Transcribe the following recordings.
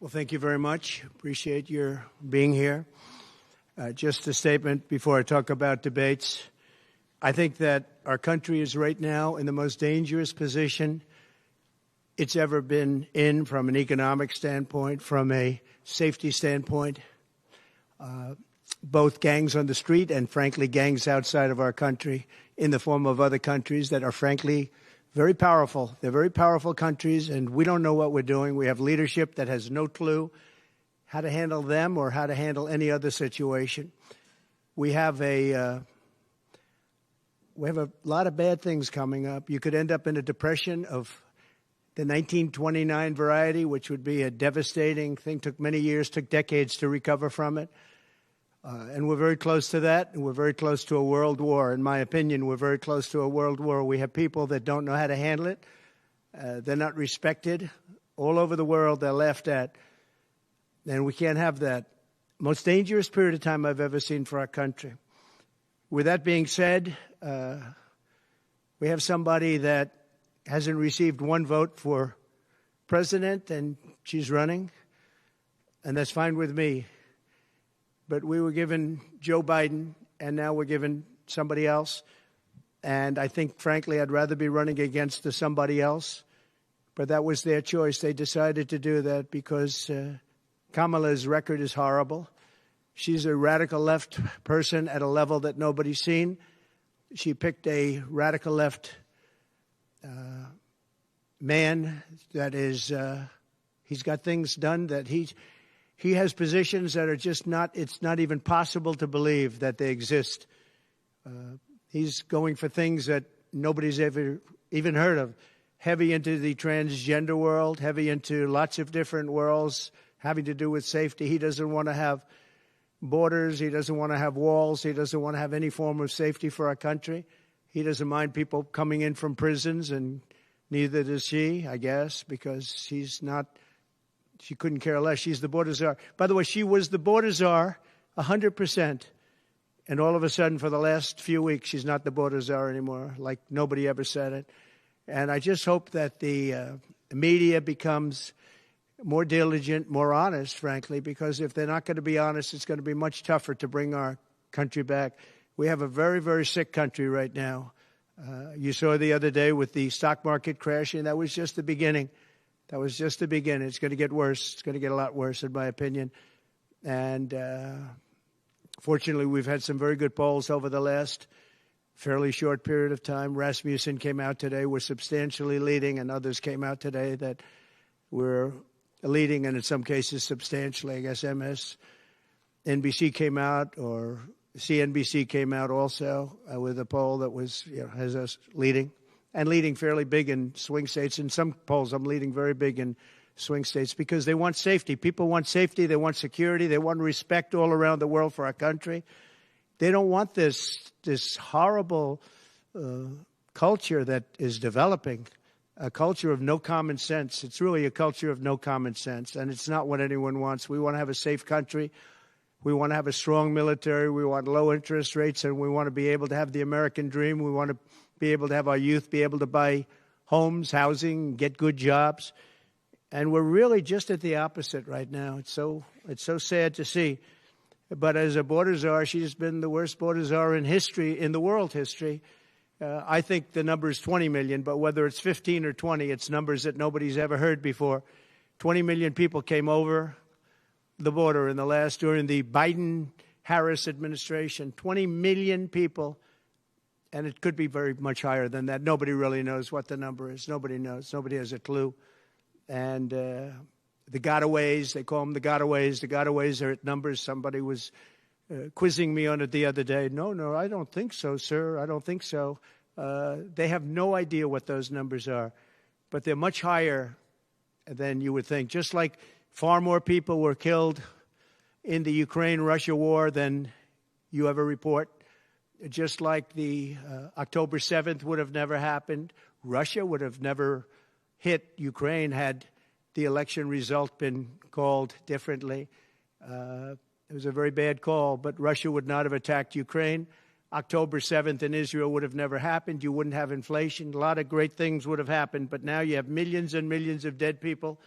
Well, thank you very much. Appreciate your being here. Just a statement before I talk about debates. I think that our country is right now in the most dangerous position it's ever been in from an economic standpoint, from a safety standpoint. Both gangs on the street and, frankly, gangs outside of our country in the form of other countries that are, frankly, very powerful. They're very powerful countries, and we don't know what we're doing. We have leadership that has no clue how to handle them or how to handle any other situation. We have a lot of bad things coming up. You could end up in a depression of the 1929 variety, which would be a devastating thing. Took many years, took decades to recover from it. And we're very close to that, and we're very close to a world war. In my opinion, we're very close to a world war. We have people that don't know how to handle it. They're not respected. All over the world, they're laughed at. And we can't have that. Most dangerous period of time I've ever seen for our country. With that being said, we have somebody that hasn't received one vote for president, and she's running. And that's fine with me. But we were given Joe Biden, and now we're given somebody else. And I think, frankly, I'd rather be running against the somebody else. But that was their choice. They decided to do that because Kamala's record is horrible. She's a radical left person at a level that nobody's seen. She picked a radical left man that is, he's got things done that he has positions that are just not, it's not even possible to believe that they exist. He's going for things that nobody's ever even heard of. Heavy into the transgender world, heavy into lots of different worlds having to do with safety. He doesn't want to have borders. He doesn't want to have walls. He doesn't want to have any form of safety for our country. He doesn't mind people coming in from prisons, and neither does she, I guess, because she's not... She couldn't care less. She's the border czar. By the way, she was the border czar 100%. And all of a sudden, for the last few weeks, she's not the border czar anymore, like nobody ever said it. And I just hope that the media becomes more diligent, more honest, frankly, because if they're not going to be honest, it's going to be much tougher to bring our country back. We have a very, very sick country right now. You saw the other day with the stock market crashing. That was just the beginning. That was just the beginning. It's going to get worse. It's going to get a lot worse, in my opinion. And fortunately, we've had some very good polls over the last fairly short period of time. Rasmussen came out today. We're substantially leading, and others came out today that we're leading, and in some cases substantially. I guess MSNBC came out, or CNBC came out also with a poll that was, has us leading. And leading fairly big in swing states. In some polls, I'm leading very big in swing states because they want safety. People want safety. They want security. They want respect all around the world for our country. They don't want this horrible culture that is developing, a culture of no common sense. It's really a culture of no common sense, and it's not what anyone wants. We want to have a safe country. We want to have a strong military. We want low interest rates, and we want to be able to have the American dream. We want to be able to have our youth be able to buy homes, housing, get good jobs. And we're really just at the opposite right now. It's so sad to see. But as a border czar, she's been the worst border czar in history, in the world history. I think the number is 20 million, but whether it's 15 or 20, it's numbers that nobody's ever heard before. 20 million people came over the border during the Biden-Harris administration. 20 million people. And it could be very much higher than that. Nobody really knows what the number is. Nobody knows. Nobody has a clue. And the gotaways, they call them the gotaways. The gotaways are at numbers. Somebody was quizzing me on it the other day. No, I don't think so, sir. I don't think so. They have no idea what those numbers are. But they're much higher than you would think. Just like far more people were killed in the Ukraine-Russia war than you ever report. Just like the October 7th would have never happened, Russia would have never hit Ukraine had the election result been called differently. It was a very bad call, but Russia would not have attacked Ukraine. October 7th in Israel would have never happened. You wouldn't have inflation. A lot of great things would have happened, but now you have millions and millions of dead people.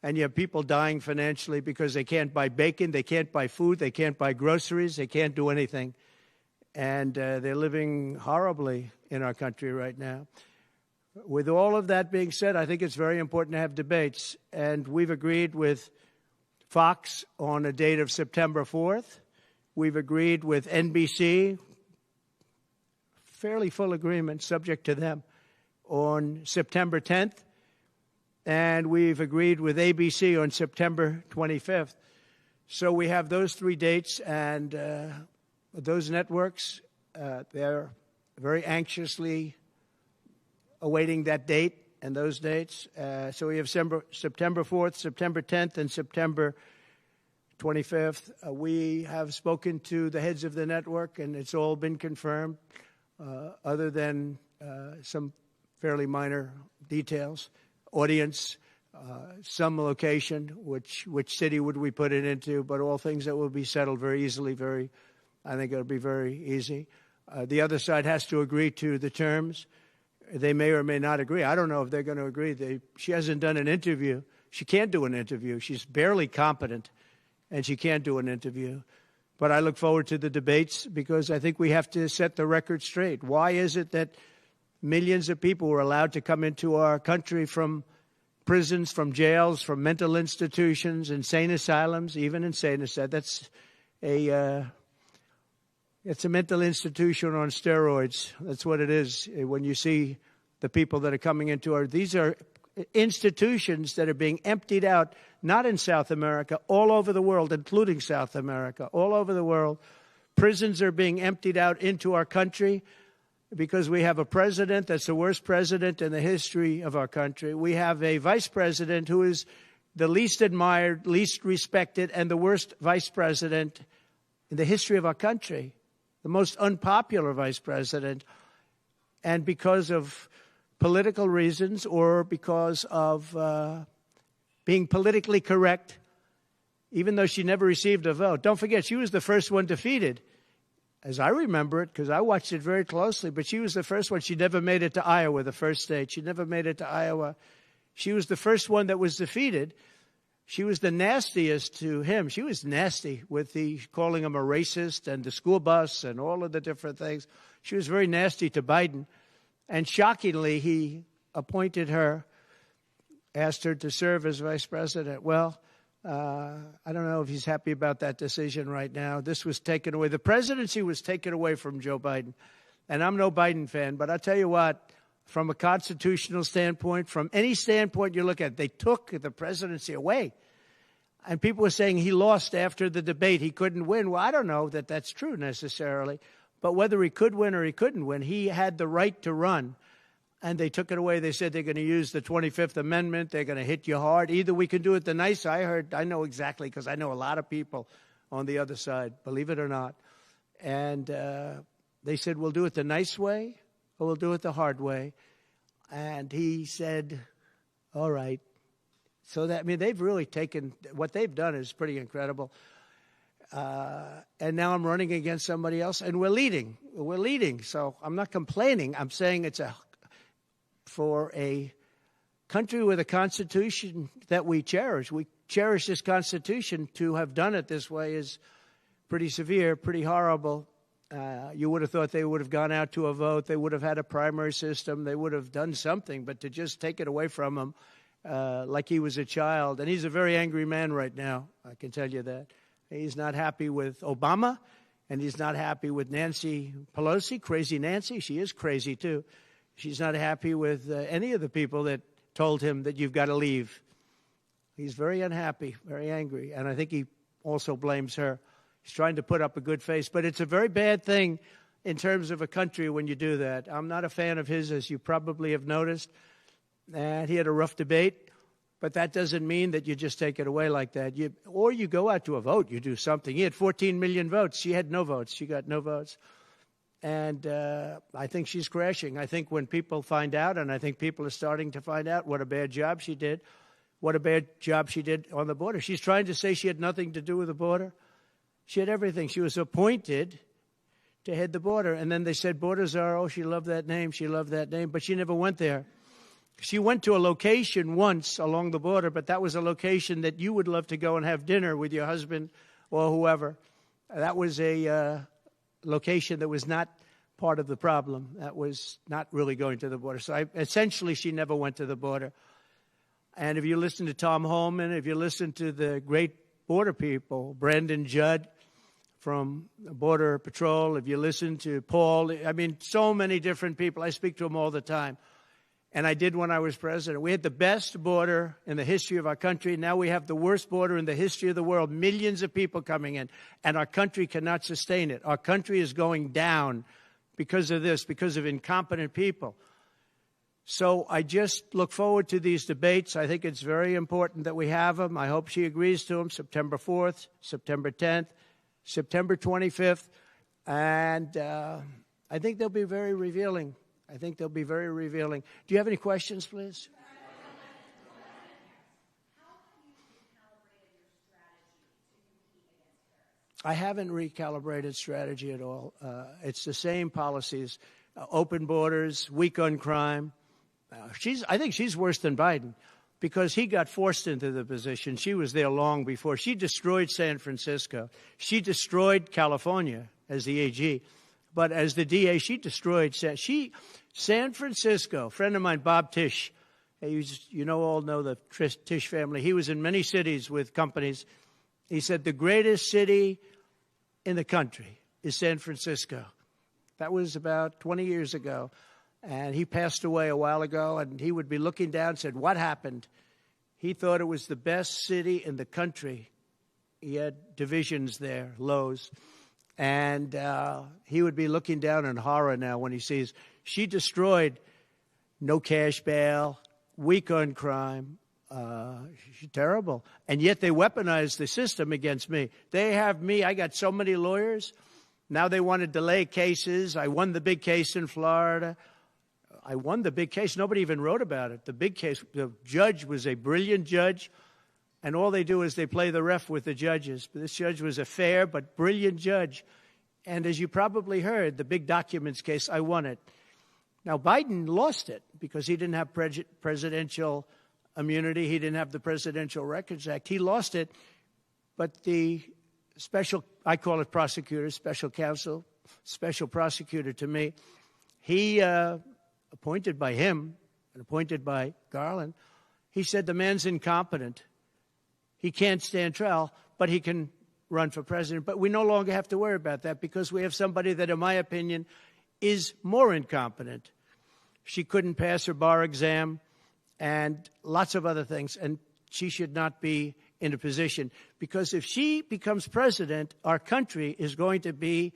and you have people dying financially because they can't buy bacon, they can't buy food, they can't buy groceries, they can't do anything. And they're living horribly in our country right now. With all of that being said, I think it's very important to have debates. And we've agreed with Fox on a date of September 4th. We've agreed with NBC, fairly full agreement, subject to them, on September 10th. And we've agreed with ABC on September 25th. So we have those 3 dates, and those networks, they're very anxiously awaiting that date and those dates. So we have September 4th, September 10th, and September 25th. We have spoken to the heads of the network, and it's all been confirmed, other than some fairly minor details. Audience, some location, which city would we put it into, but all things that will be settled very easily, I think it'll be very easy. The other side has to agree to the terms. They may or may not agree. I don't know if they're going to agree. She hasn't done an interview. She can't do an interview. She's barely competent, and she can't do an interview. But I look forward to the debates because I think we have to set the record straight. Why is it that millions of people were allowed to come into our country from prisons, from jails, from mental institutions, insane asylums, even insane asylums? It's a mental institution on steroids. That's what it is. When you see the people that are coming into these are institutions that are being emptied out, not in South America, all over the world, including South America, all over the world. Prisons are being emptied out into our country because we have a president that's the worst president in the history of our country. We have a vice president who is the least admired, least respected, and the worst vice president in the history of our country, the most unpopular vice president. And because of political reasons or because of being politically correct, even though she never received a vote. Don't forget, she was the first one defeated, as I remember it, because I watched it very closely, but she was the first one. She never made it to Iowa, the first state. She never made it to Iowa. She was the first one that was defeated. She was the nastiest to him. She was nasty with calling him a racist and the school bus and all of the different things. She was very nasty to Biden. And shockingly, he appointed her, asked her to serve as vice president. Well, I don't know if he's happy about that decision right now. This was taken away. The presidency was taken away from Joe Biden. And I'm no Biden fan, but I'll tell you what, from a constitutional standpoint, from any standpoint you look at, they took the presidency away. And people were saying he lost after the debate. He couldn't win. Well, I don't know that that's true necessarily. But whether he could win or he couldn't win, he had the right to run. And they took it away. They said they're going to use the 25th Amendment. They're going to hit you hard. Either we can do it the nice. I know exactly because I know a lot of people on the other side, believe it or not. And they said, we'll do it the nice way or we'll do it the hard way. And he said, all right. So they've really taken, what they've done is pretty incredible. And now I'm running against somebody else, and we're leading. We're leading. So I'm not complaining. I'm saying for a country with a constitution that we cherish this constitution. To have done it this way is pretty severe, pretty horrible. You would have thought they would have gone out to a vote. They would have had a primary system. They would have done something. But to just take it away from him like he was a child. And he's a very angry man right now, I can tell you that. He's not happy with Obama, and he's not happy with Nancy Pelosi, crazy Nancy. She is crazy, too. She's not happy with any of the people that told him that you've got to leave. He's very unhappy, very angry, and I think he also blames her. He's trying to put up a good face, but it's a very bad thing in terms of a country when you do that. I'm not a fan of his, as you probably have noticed, and he had a rough debate, but that doesn't mean that you just take it away like that. Or you go out to a vote, you do something. He had 14 million votes. She had no votes. She got no votes. And I think she's crashing. I think when people find out, and I think people are starting to find out what a bad job she did, what a bad job she did on the border. She's trying to say she had nothing to do with the border. She had everything. She was appointed to head the border. And then they said border czar. Oh, she loved that name. She loved that name. But she never went there. She went to a location once along the border, but that was a location that you would love to go and have dinner with your husband or whoever. That was a location that was not part of the problem. That was not really going to the border. So essentially, she never went to the border. And if you listen to Tom Homan, if you listen to the great border people, Brandon Judd from Border Patrol, if you listen to Paul, I mean, so many different people. I speak to them all the time. And I did when I was president. We had the best border in the history of our country. Now we have the worst border in the history of the world. Millions of people coming in. And our country cannot sustain it. Our country is going down because of this, because of incompetent people. So I just look forward to these debates. I think it's very important that we have them. I hope she agrees to them. September 4th, September 10th, September 25th. And I think they'll be very revealing. I think they'll be very revealing. Do you have any questions, please? I haven't recalibrated strategy at all. It's the same policies, open borders, weak on crime. I think she's worse than Biden because he got forced into the position. She was there long before. She destroyed San Francisco. She destroyed California as the AG. But as the DA, she destroyed San Francisco. A friend of mine, Bob Tisch, all know the Tisch family. He was in many cities with companies. He said the greatest city in the country is San Francisco. That was about 20 years ago. And he passed away a while ago, and he would be looking down and said, what happened? He thought it was the best city in the country. He had divisions there, lows. And he would be looking down in horror now when he sees she destroyed no cash bail, weak on crime. She's terrible. And yet they weaponized the system against me. They have me. I got so many lawyers. Now they want to delay cases. I won the big case in Florida. I won the big case. Nobody even wrote about it. The big case, the judge was a brilliant judge. And all they do is they play the ref with the judges. But this judge was a fair but brilliant judge. And as you probably heard, the big documents case, I won it. Now, Biden lost it because he didn't have presidential immunity. He didn't have the Presidential Records Act. He lost it. But the special, I call it prosecutor, special counsel, special prosecutor to me, he, appointed by him and appointed by Garland, he said the man's incompetent. He can't stand trial, but he can run for president. But we no longer have to worry about that because we have somebody that, in my opinion, is more incompetent. She couldn't pass her bar exam and lots of other things, and she should not be in a position. Because if she becomes president, our country is going to be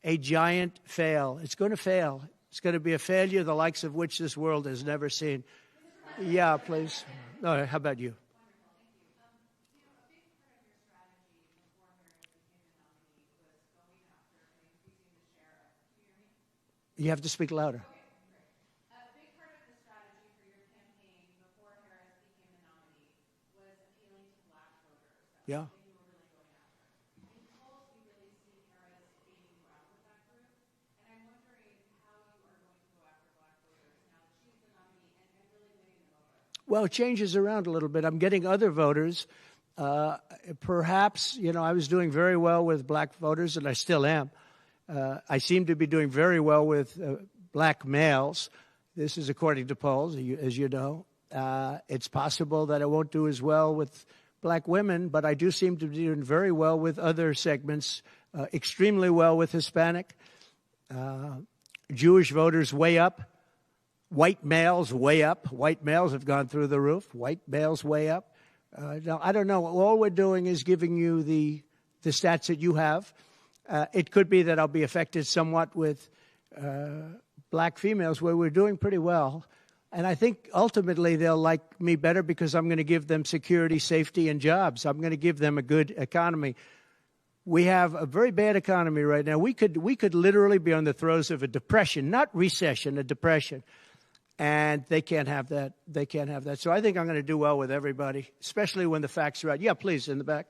a giant fail. It's going to fail. It's going to be a failure the likes of which this world has never seen. Yeah, please. No, how about you? You have to speak louder. A big part of the strategy for your campaign before Harris became the nominee was appealing to black voters. Yeah. You were really going after. In polls, we really see Harris gaining ground with that group. And I'm wondering how you are going to go after black voters now that she's the nominee and really winning them over. Well, it changes around a little bit. I'm getting other voters. Perhaps, I was doing very well with black voters, and I still am. I seem to be doing very well with black males. This is according to polls, as you know. It's possible that I won't do as well with black women, but I do seem to be doing very well with other segments, extremely well with Hispanic. Jewish voters way up. White males way up. White males have gone through the roof. White males way up. Now, I don't know. All we're doing is giving you the stats that you have. It could be that I'll be affected somewhat with black females where we're doing pretty well. And I think ultimately they'll like me better because I'm going to give them security, safety, and jobs. I'm going to give them a good economy. We have a very bad economy right now. We could literally be on the throes of a depression, not recession, a depression. And they can't have that. They can't have that. So I think I'm going to do well with everybody, especially when the facts are right. Yeah, please, in the back.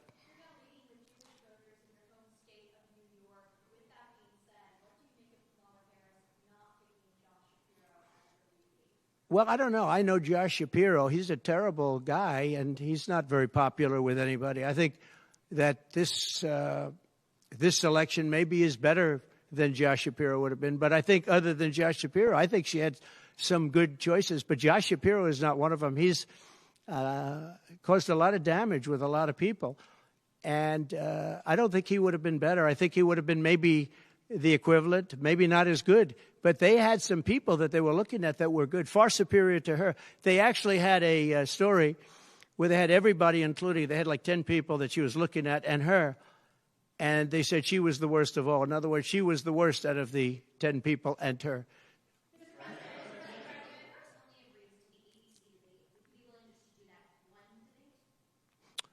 Well, I don't know. I know Josh Shapiro. He's a terrible guy, and he's not very popular with anybody. I think that this election maybe is better than Josh Shapiro would have been. But I think other than Josh Shapiro, I think she had some good choices. But Josh Shapiro is not one of them. He's caused a lot of damage with a lot of people. And I don't think he would have been better. I think he would have been maybe the equivalent, maybe not as good. But they had some people that they were looking at that were good, far superior to her. They actually had a story where they had everybody, including, they had like 10 people that she was looking at and her. And they said she was the worst of all. In other words, she was the worst out of the 10 people and her.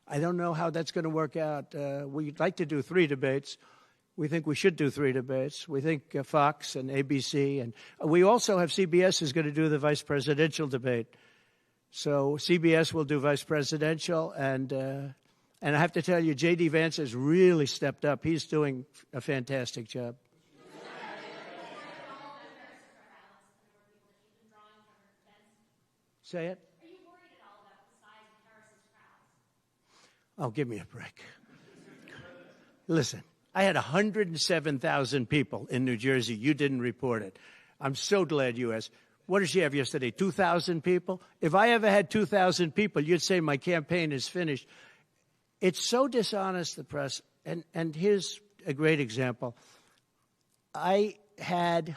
I don't know how that's going to work out. We'd like to do 3 debates. We think we should do 3 debates. We think Fox and ABC. And we also have CBS is going to do the vice presidential debate. So CBS will do vice presidential. And I have to tell you, J.D. Vance has really stepped up. He's doing a fantastic job. Say it. Are you worried at all about the size of Harris's crowds? Oh, give me a break. Listen. I had 107,000 people in New Jersey. You didn't report it. I'm so glad you asked. What did she have yesterday? 2,000 people? If I ever had 2,000 people, you'd say my campaign is finished. It's so dishonest, the press. And here's a great example. I had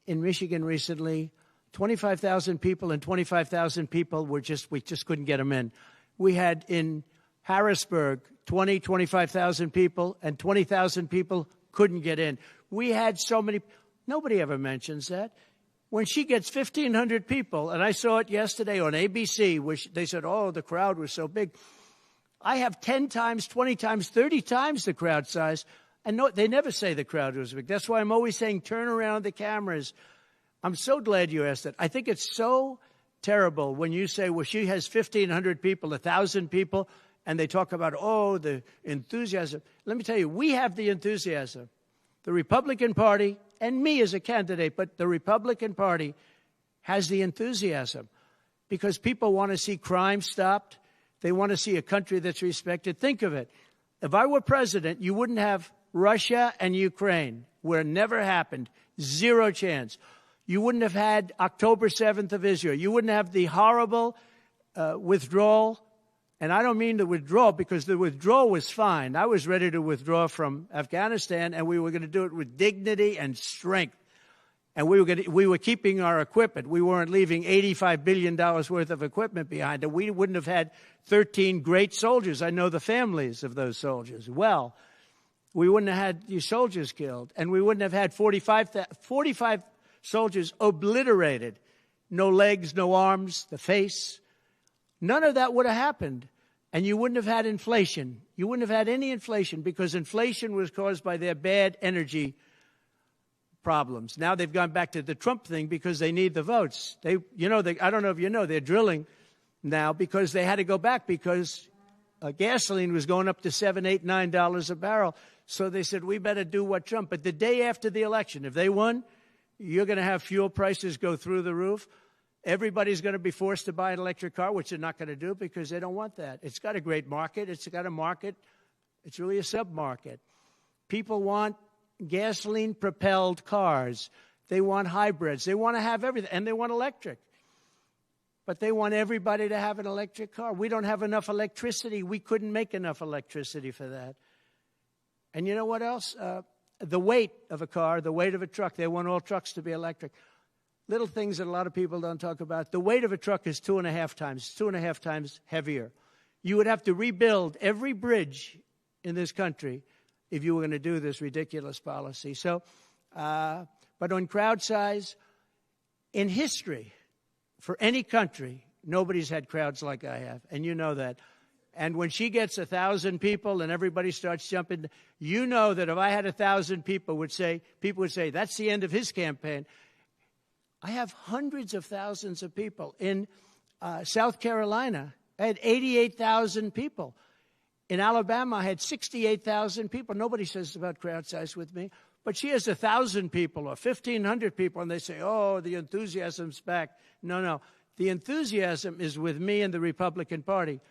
in Michigan recently 25,000 people, and 25,000 people we just couldn't get them in. We had in Harrisburg 25,000 people, and 20,000 people couldn't get in. We had so many. Nobody ever mentions that. When she gets 1,500 people, and I saw it yesterday on ABC, which they said, oh, the crowd was so big. I have 10 times, 20 times, 30 times the crowd size, and no, they never say the crowd was big. That's why I'm always saying turn around the cameras. I'm so glad you asked that. I think it's so terrible when you say, well, she has 1,500 people, 1,000 people, and they talk about, oh, the enthusiasm. Let me tell you, we have the enthusiasm. The Republican Party, and me as a candidate, but the Republican Party has the enthusiasm because people want to see crime stopped. They want to see a country that's respected. Think of it. If I were president, you wouldn't have Russia and Ukraine, where it never happened. 0 chance. You wouldn't have had October 7th of Israel. You wouldn't have the horrible withdrawal. And I don't mean the withdrawal because the withdrawal was fine. I was ready to withdraw from Afghanistan, and we were going to do it with dignity and strength. And we were keeping our equipment. We weren't leaving $85 billion worth of equipment behind. And we wouldn't have had 13 great soldiers. I know the families of those soldiers well. We wouldn't have had these soldiers killed. And we wouldn't have had 45 soldiers obliterated. No legs, no arms, the face. None of that would have happened. And you wouldn't have had inflation. You wouldn't have had any inflation because inflation was caused by their bad energy problems. Now they've gone back to the Trump thing because they need the votes. I don't know if you know, they're drilling now because they had to go back because gasoline was going up to $7, $8, $9 a barrel. So they said, we better do what Trump. But the day after the election, if they won, you're going to have fuel prices go through the roof. Everybody's going to be forced to buy an electric car, which they're not going to do because they don't want that. It's got a great market. It's got a market. It's really a sub-market. People want gasoline-propelled cars. They want hybrids. They want to have everything, and they want electric. But they want everybody to have an electric car. We don't have enough electricity. We couldn't make enough electricity for that. And you know what else? The weight of a car, the weight of a truck. They want all trucks to be electric. Little things that a lot of people don't talk about. The weight of a truck is 2.5 times heavier. You would have to rebuild every bridge in this country if you were going to do this ridiculous policy. So, but on crowd size, in history, for any country, nobody's had crowds like I have, and you know that. And when she gets 1,000 people and everybody starts jumping, you know that if I had 1,000 people would say, that's the end of his campaign. I have hundreds of thousands of people. In South Carolina, I had 88,000 people. In Alabama, I had 68,000 people. Nobody says about crowd size with me. But she has 1,000 people or 1,500 people, and they say, oh, the enthusiasm's back. No, no. The enthusiasm is with me and the Republican Party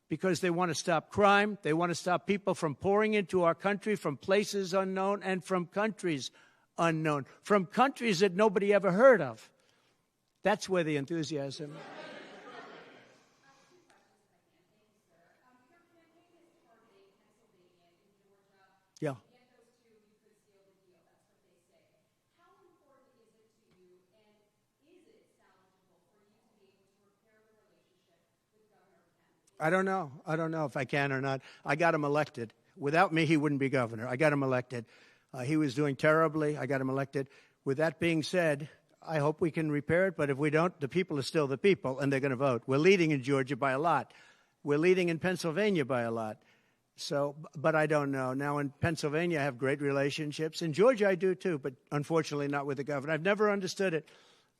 because they want to stop crime. They want to stop people from pouring into our country from places unknown and from countries unknown, from countries that nobody ever heard of. That's where the enthusiasm is. Yeah. I don't know. I don't know if I can or not. I got him elected. Without me, he wouldn't be governor. I got him elected. He was doing terribly. I got him elected. With that being said, I hope we can repair it, but if we don't, the people are still the people, and they're going to vote. We're leading in Georgia by a lot. We're leading in Pennsylvania by a lot. So, but I don't know. Now, in Pennsylvania, I have great relationships. In Georgia, I do too, but unfortunately not with the governor. I've never understood it.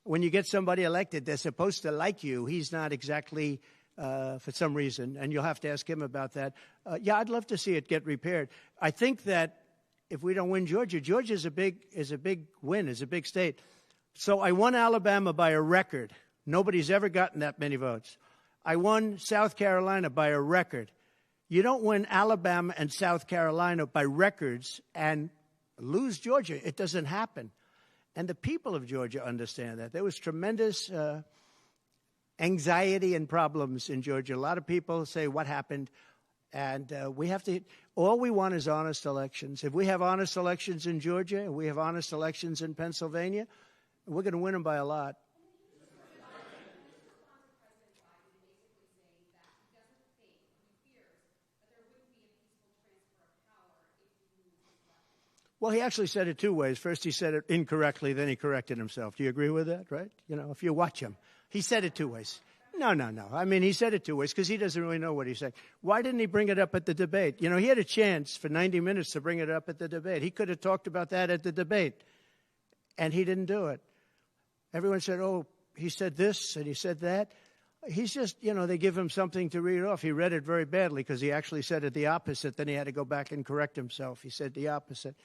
When you get somebody elected, they're supposed to like you. He's not exactly... for some reason, and you'll have to ask him about that. Yeah, I'd love to see it get repaired. I think that if we don't win Georgia, Georgia is a big win, is a big state. So I won Alabama by a record. Nobody's ever gotten that many votes. I won South Carolina by a record. You don't win Alabama and South Carolina by records and lose Georgia. It doesn't happen. And the people of Georgia understand that. There was tremendous anxiety and problems in Georgia. A lot of people say, what happened? And we have to, all we want is honest elections. If we have honest elections in Georgia, if we have honest elections in Pennsylvania, we're going to win them by a lot. Well, he actually said it two ways. First, he said it incorrectly, then he corrected himself. Do you agree with that, right? You know, if you watch him. He said it two ways. No. I mean, he said it two ways because he doesn't really know what he's saying. Why didn't he bring it up at the debate? You know, he had a chance for 90 minutes to bring it up at the debate. He could have talked about that at the debate, and he didn't do it. Everyone said, oh, he said this and he said that. He's just, you know, they give him something to read off. He read it very badly because he actually said it the opposite. Then he had to go back and correct himself. He said the opposite.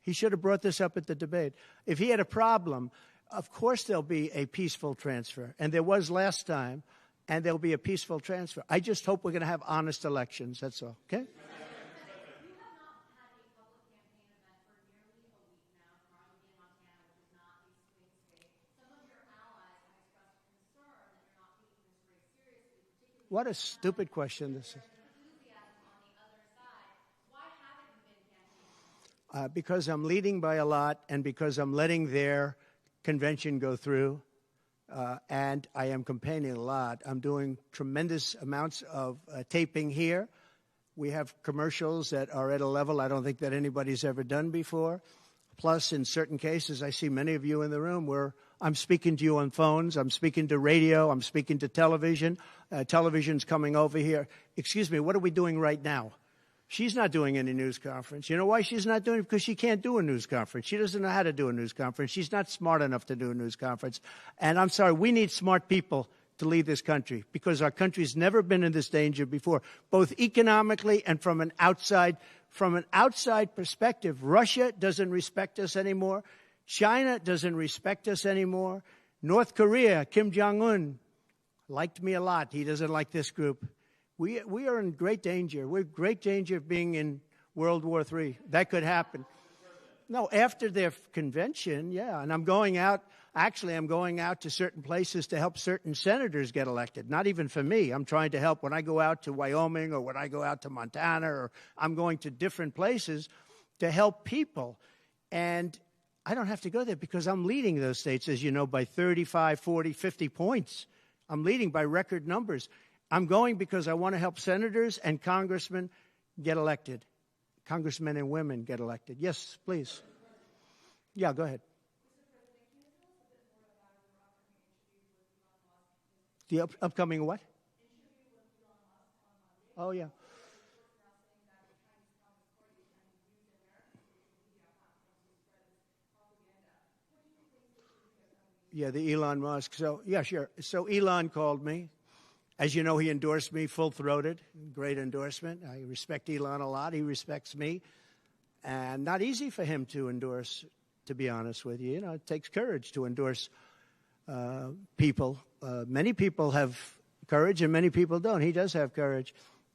He should have brought this up at the debate. If he had a problem, of course there'll be a peaceful transfer. And there was last time, and there'll be a peaceful transfer. I just hope we're going to have honest elections. That's all. Okay? You have not had a public campaign event for nearly a week now in Mar-a-Lago, Montana, which is not a swing state. Some of your allies have expressed concern that you're not taking this race seriously, particularly... What a stupid question this is. Because I'm leading by a lot and because I'm letting their convention go through, and I am campaigning a lot. I'm doing tremendous amounts of taping here. We have commercials that are at a level I don't think that anybody's ever done before. Plus, in certain cases, I see many of you in the room where I'm speaking to you on phones, I'm speaking to radio, I'm speaking to television. Television's coming over here. Excuse me, what are we doing right now? She's not doing any news conference. You know why she's not doing it? Because she can't do a news conference. She doesn't know how to do a news conference. She's not smart enough to do a news conference. And I'm sorry, we need smart people to lead this country because our country's never been in this danger before, both economically and from an outside perspective. Russia doesn't respect us anymore. China doesn't respect us anymore. North Korea, Kim Jong-un, liked me a lot. He doesn't like this group. We are in great danger. We're in great danger of being in World War III. That could happen. No, after their convention, yeah. And I'm going out. Actually, I'm going out to certain places to help certain senators get elected. Not even for me. I'm trying to help when I go out to Wyoming or when I go out to Montana, or I'm going to different places to help people. And I don't have to go there because I'm leading those states, as you know, by 35, 40, 50 points. I'm leading by record numbers. I'm going because I want to help senators and congressmen get elected. Congressmen and women get elected. Yes, please. Yeah, go ahead. The upcoming what? Oh, yeah. Yeah, the Elon Musk. So, yeah, sure. So Elon called me. As you know, he endorsed me full-throated. Great endorsement. I respect Elon a lot. He respects me. and not easy for him to endorse, to be honest with you. You know, it takes courage to endorse people. Many people have courage and many people don't. He does have courage.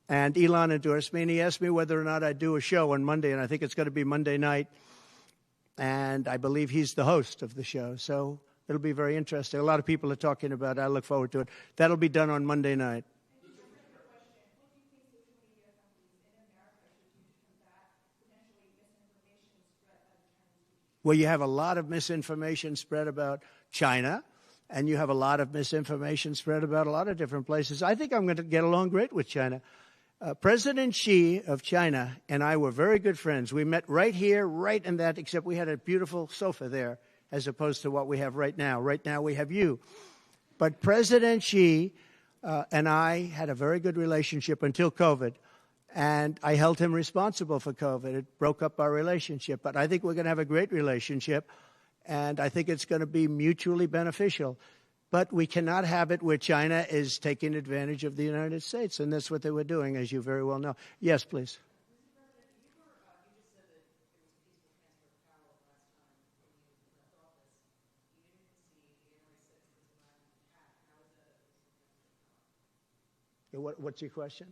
And Elon endorsed me, and he asked me whether or not I'd do a show on Monday, and I think it's going to be Monday night. And I believe he's the host of the show, so it'll be very interesting. A lot of people are talking about it. I look forward to it. That'll be done on Monday night. Well, you have a lot of misinformation spread about China, and you have a lot of misinformation spread about a lot of different places. I think I'm going to get along great with China. President Xi of China and I were very good friends. We met right here, right in that, except we had a beautiful sofa there as opposed to what we have right now. Right now we have you. But President Xi and I had a very good relationship until COVID, and I held him responsible for COVID. It broke up our relationship. But I think we're going to have a great relationship, and I think it's going to be mutually beneficial. But we cannot have it where China is taking advantage of the United States, and that's what they were doing, as you very well know. Yes, please. What's your question?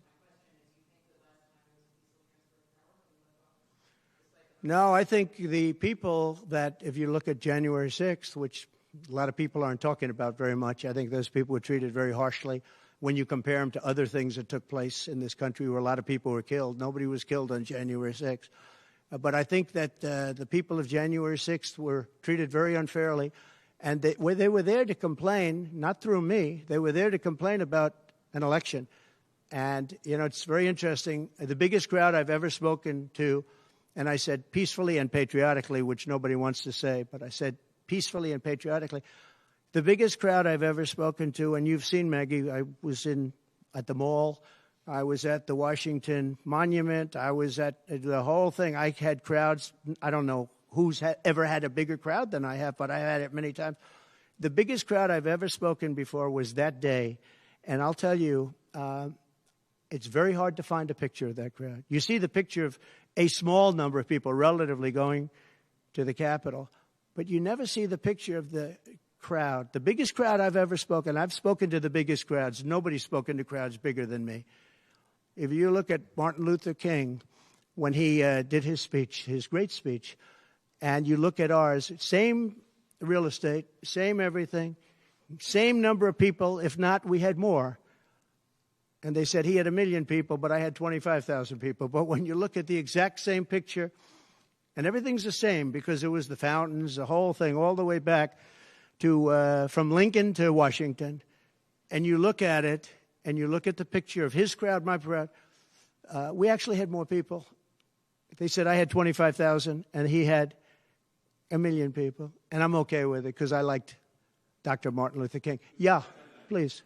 No, I think the people that, if you look at January 6th, which a lot of people aren't talking about very much, I think those people were treated very harshly when you compare them to other things that took place in this country where a lot of people were killed. Nobody was killed on January 6th. But I think that the people of January 6th were treated very unfairly, and they were there to complain, not through me. They were there to complain about an election. And, you know, it's very interesting. The biggest crowd I've ever spoken to, and I said peacefully and patriotically, which nobody wants to say, but I said peacefully and patriotically. The biggest crowd I've ever spoken to, and you've seen, Maggie, I was at the mall, I was at the Washington Monument, I was at the whole thing. I had crowds. I don't know who's ever had a bigger crowd than I have, but I had it many times. The biggest crowd I've ever spoken before was that day, and I'll tell you, it's very hard to find a picture of that crowd. You see the picture of a small number of people relatively going to the Capitol, but you never see the picture of the crowd. The biggest crowd I've ever spoken, I've spoken to the biggest crowds. Nobody's spoken to crowds bigger than me. If you look at Martin Luther King, when he did his speech, his great speech, and you look at ours, same real estate, same everything, same number of people. If not, we had more. And they said he had 1 million people, but I had 25,000 people. But when you look at the exact same picture, and everything's the same because it was the fountains, the whole thing, all the way back to from Lincoln to Washington, and you look at it, and you look at the picture of his crowd, my crowd, we actually had more people. They said I had 25,000, and he had 1 million people. And I'm okay with it because I liked Dr. Martin Luther King. Yeah, please.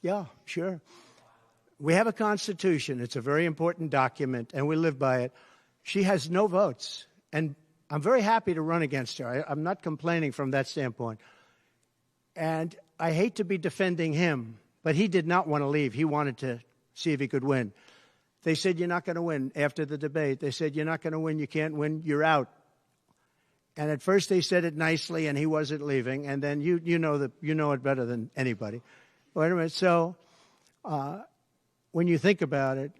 Yeah, sure. We have a Constitution. It's a very important document, and we live by it. She has no votes, and I'm very happy to run against her. I'm not complaining from that standpoint. And I hate to be defending him, but he did not want to leave. He wanted to see if he could win. They said, you're not going to win. After the debate, they said, you're not going to win. You can't win. You're out. And at first they said it nicely, and he wasn't leaving. And then you know it better than anybody. Wait a minute. So when you think about it,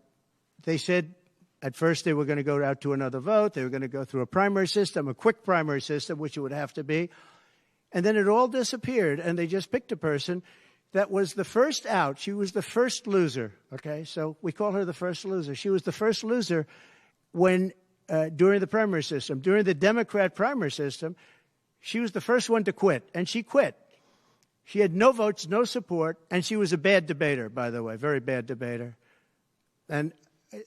they said at first they were going to go out to another vote. They were going to go through a primary system, a quick primary system, which it would have to be. And then it all disappeared, and they just picked a person that was the first out. She was the first loser, okay? So we call her the first loser. She was the first loser when during the primary system. During the Democrat primary system, she was the first one to quit, and she quit. She had no votes, no support, and she was a bad debater, by the way, very bad debater. And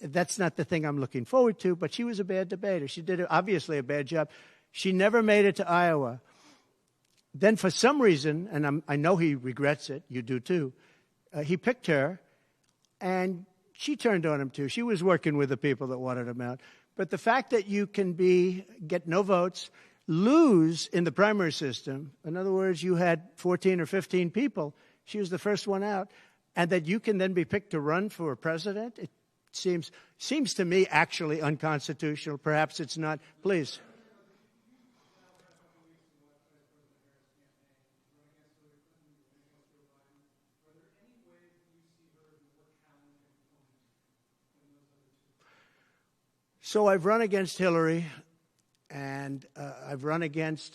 that's not the thing I'm looking forward to, but she was a bad debater. She did obviously a bad job. She never made it to Iowa. Then for some reason, and I know he regrets it, you do too, he picked her, and she turned on him too. She was working with the people that wanted him out. But the fact that you can get no votes, lose in the primary system, in other words, you had 14 or 15 people, she was the first one out, and that you can then be picked to run for president, it seems to me actually unconstitutional. Perhaps it's not. Please. So I've run against Hillary, and I've run against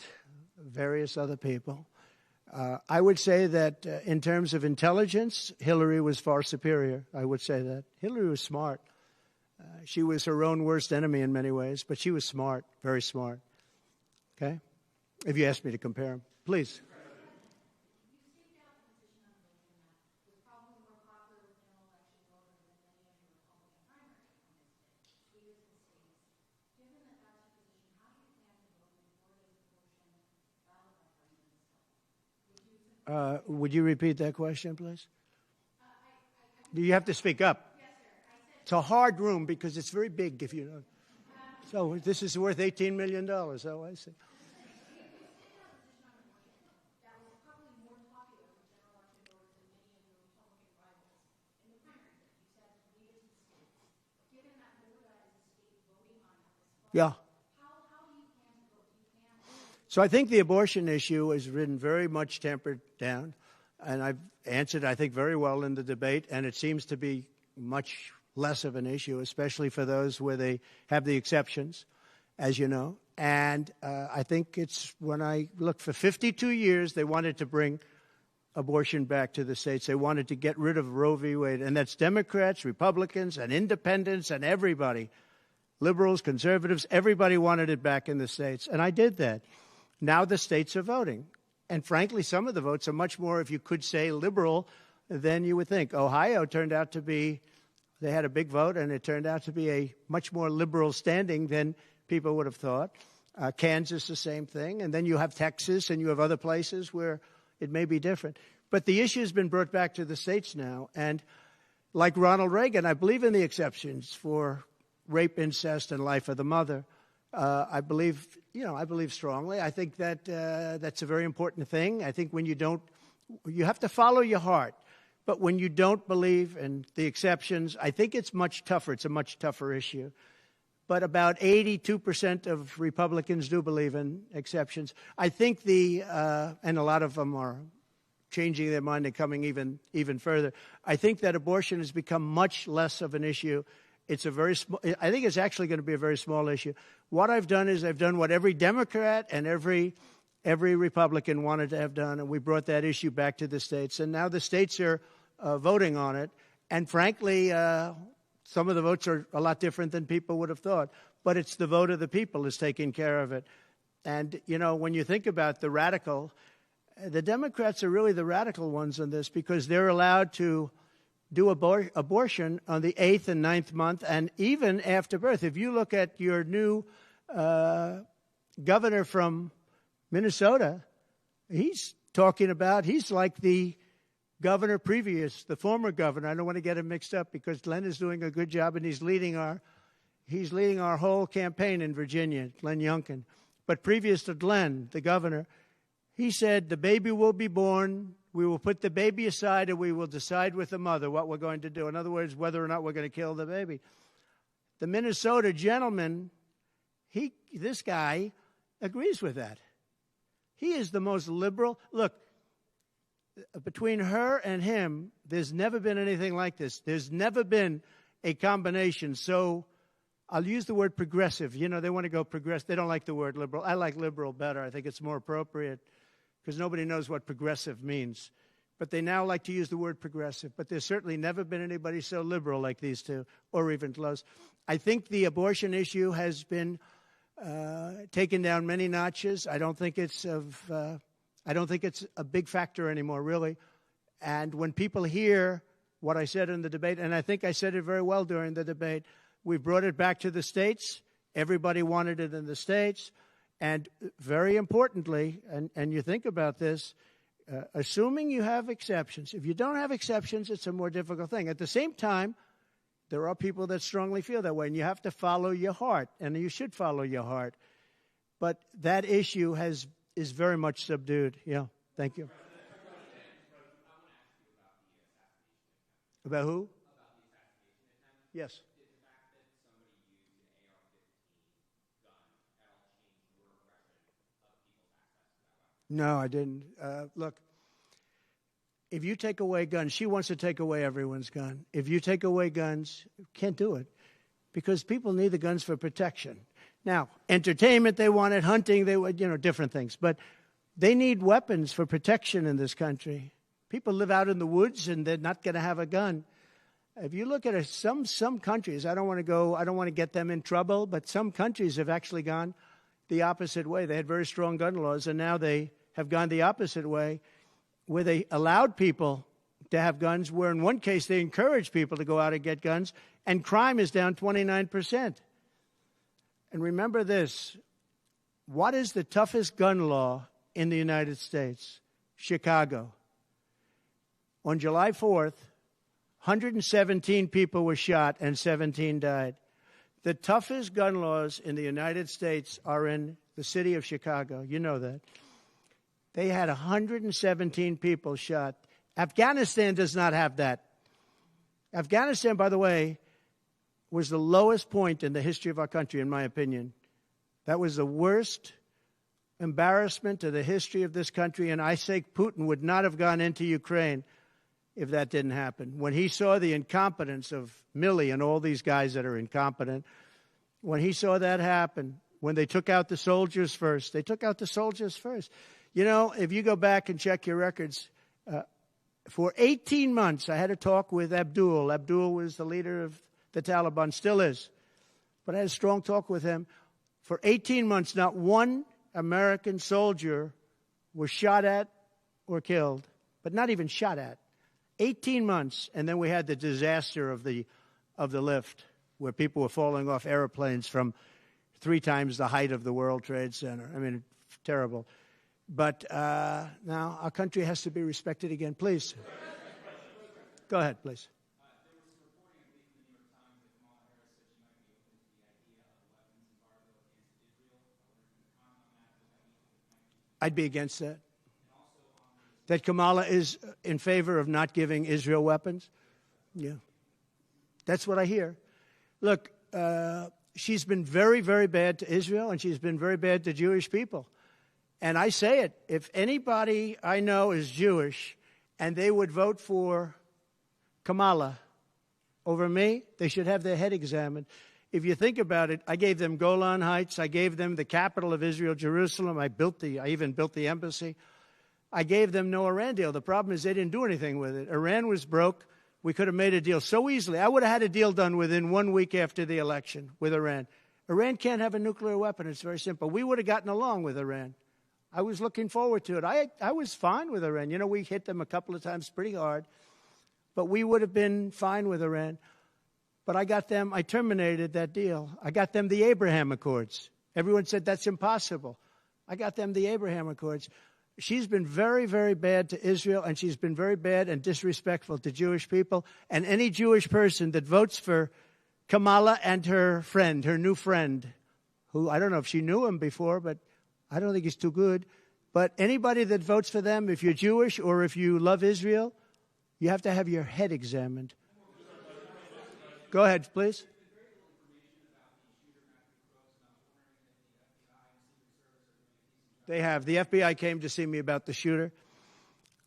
various other people. I would say that in terms of intelligence, Hillary was far superior. I would say that. Hillary was smart. She was her own worst enemy in many ways, but she was smart, very smart. Okay? If you ask me to compare them. Please. Would you repeat that question, please? You have to speak up. Yes, sir. It's a hard room because it's very big, if you know. So this is worth $18 million. Oh, I see. Yeah. So I think the abortion issue has been very much tempered down, and I've answered, I think, very well in the debate, and it seems to be much less of an issue, especially for those where they have the exceptions, as you know. And I think it's when I look, for 52 years, they wanted to bring abortion back to the states. They wanted to get rid of Roe v. Wade, and that's Democrats, Republicans, and independents, and everybody, liberals, conservatives, everybody wanted it back in the states, and I did that. Now the states are voting. And frankly, some of the votes are much more, if you could say, liberal than you would think. Ohio turned out to be, they had a big vote, and it turned out to be a much more liberal standing than people would have thought. Kansas, the same thing. And then you have Texas, and you have other places where it may be different. But the issue has been brought back to the states now. And like Ronald Reagan, I believe in the exceptions for rape, incest, and life of the mother. I believe strongly. I think that that's a very important thing. I think when you have to follow your heart. But when you don't believe in the exceptions, I think it's much tougher. It's a much tougher issue. But about 82% of Republicans do believe in exceptions. I think and a lot of them are changing their mind and coming even further. I think that abortion has become much less of an issue. It's a very small, I think it's actually going to be a very small issue. What I've done is I've done what every Democrat and every Republican wanted to have done, and we brought that issue back to the states. And now the states are voting on it. And frankly, some of the votes are a lot different than people would have thought. But it's the vote of the people is taking care of it. And, when you think about the Democrats are really the radical ones on this because they're allowed to do abortion on the 8th and 9th month and even after birth. If you look at your new governor from Minnesota, he's like the governor previous, the former governor. I don't want to get him mixed up because Glenn is doing a good job and he's leading our whole campaign in Virginia, Glenn Youngkin. But previous to Glenn, the governor, he said the baby will be born. We will put the baby aside and we will decide with the mother what we're going to do. In other words, whether or not we're going to kill the baby. The Minnesota gentleman, this guy agrees with that. He is the most liberal. Look, between her and him, there's never been anything like this. There's never been a combination. So I'll use the word progressive. They want to go progressive. They don't like the word liberal. I like liberal better. I think it's more appropriate. Because nobody knows what progressive means. But they now like to use the word progressive. But there's certainly never been anybody so liberal like these two, or even close. I think the abortion issue has been taken down many notches. I don't think it's a big factor anymore, really. And when people hear what I said in the debate, and I think I said it very well during the debate, we brought it back to the states. Everybody wanted it in the states. And very importantly, and you think about this, assuming you have exceptions. If you don't have exceptions, it's a more difficult thing. At the same time, There are people that strongly feel that way, and you have to follow your heart, and you should follow your heart. But that issue is very much subdued. Yeah, thank you. About who? Yes. No, I didn't. Look, if you take away guns, she wants to take away everyone's gun. If you take away guns, can't do it because people need the guns for protection. Now, entertainment, they want it, hunting, they want, different things. But they need weapons for protection in this country. People live out in the woods and they're not going to have a gun. If you look at some countries, I don't want to get them in trouble, but some countries have actually gone the opposite way. They had very strong gun laws, and now they have gone the opposite way, where they allowed people to have guns, where in one case they encouraged people to go out and get guns, and crime is down 29%. And remember this, what is the toughest gun law in the United States? Chicago. On July 4th, 117 people were shot and 17 died. The toughest gun laws in the United States are in the city of Chicago. You know that. They had 117 people shot. Afghanistan does not have that. Afghanistan, by the way, was the lowest point in the history of our country, in my opinion. That was the worst embarrassment to the history of this country, and I say Putin would not have gone into Ukraine if that didn't happen. When he saw the incompetence of Milley and all these guys that are incompetent, when he saw that happen, when they took out the soldiers first, they took out the soldiers first. If you go back and check your records, for 18 months I had a talk with Abdul. Abdul was the leader of the Taliban, still is. But I had a strong talk with him. For 18 months, not one American soldier was shot at or killed, but not even shot at. 18 months, and then we had the disaster of the lift, where people were falling off airplanes from 3 times the height of the World Trade Center. I mean, terrible. But now our country has to be respected again. Please. Go ahead, please. I'd be against that. That Kamala is in favor of not giving Israel weapons? Yeah. That's what I hear. Look, she's been very, very bad to Israel, and she's been very bad to Jewish people. And I say it, if anybody I know is Jewish and they would vote for Kamala over me, they should have their head examined. If you think about it, I gave them Golan Heights. I gave them the capital of Israel, Jerusalem. I even built the embassy. I gave them no Iran deal. The problem is they didn't do anything with it. Iran was broke. We could have made a deal so easily. I would have had a deal done within 1 week after the election with Iran. Iran can't have a nuclear weapon. It's very simple. We would have gotten along with Iran. I was looking forward to it. I was fine with Iran. We hit them a couple of times pretty hard, but we would have been fine with Iran. But I terminated that deal. I got them the Abraham Accords. Everyone said that's impossible. I got them the Abraham Accords. She's been very, very bad to Israel, and she's been very bad and disrespectful to Jewish people. And any Jewish person that votes for Kamala and her friend, her new friend, who I don't know if she knew him before, but I don't think he's too good. But anybody that votes for them, if you're Jewish or if you love Israel, you have to have your head examined. Go ahead, please. They have. The FBI came to see me about the shooter.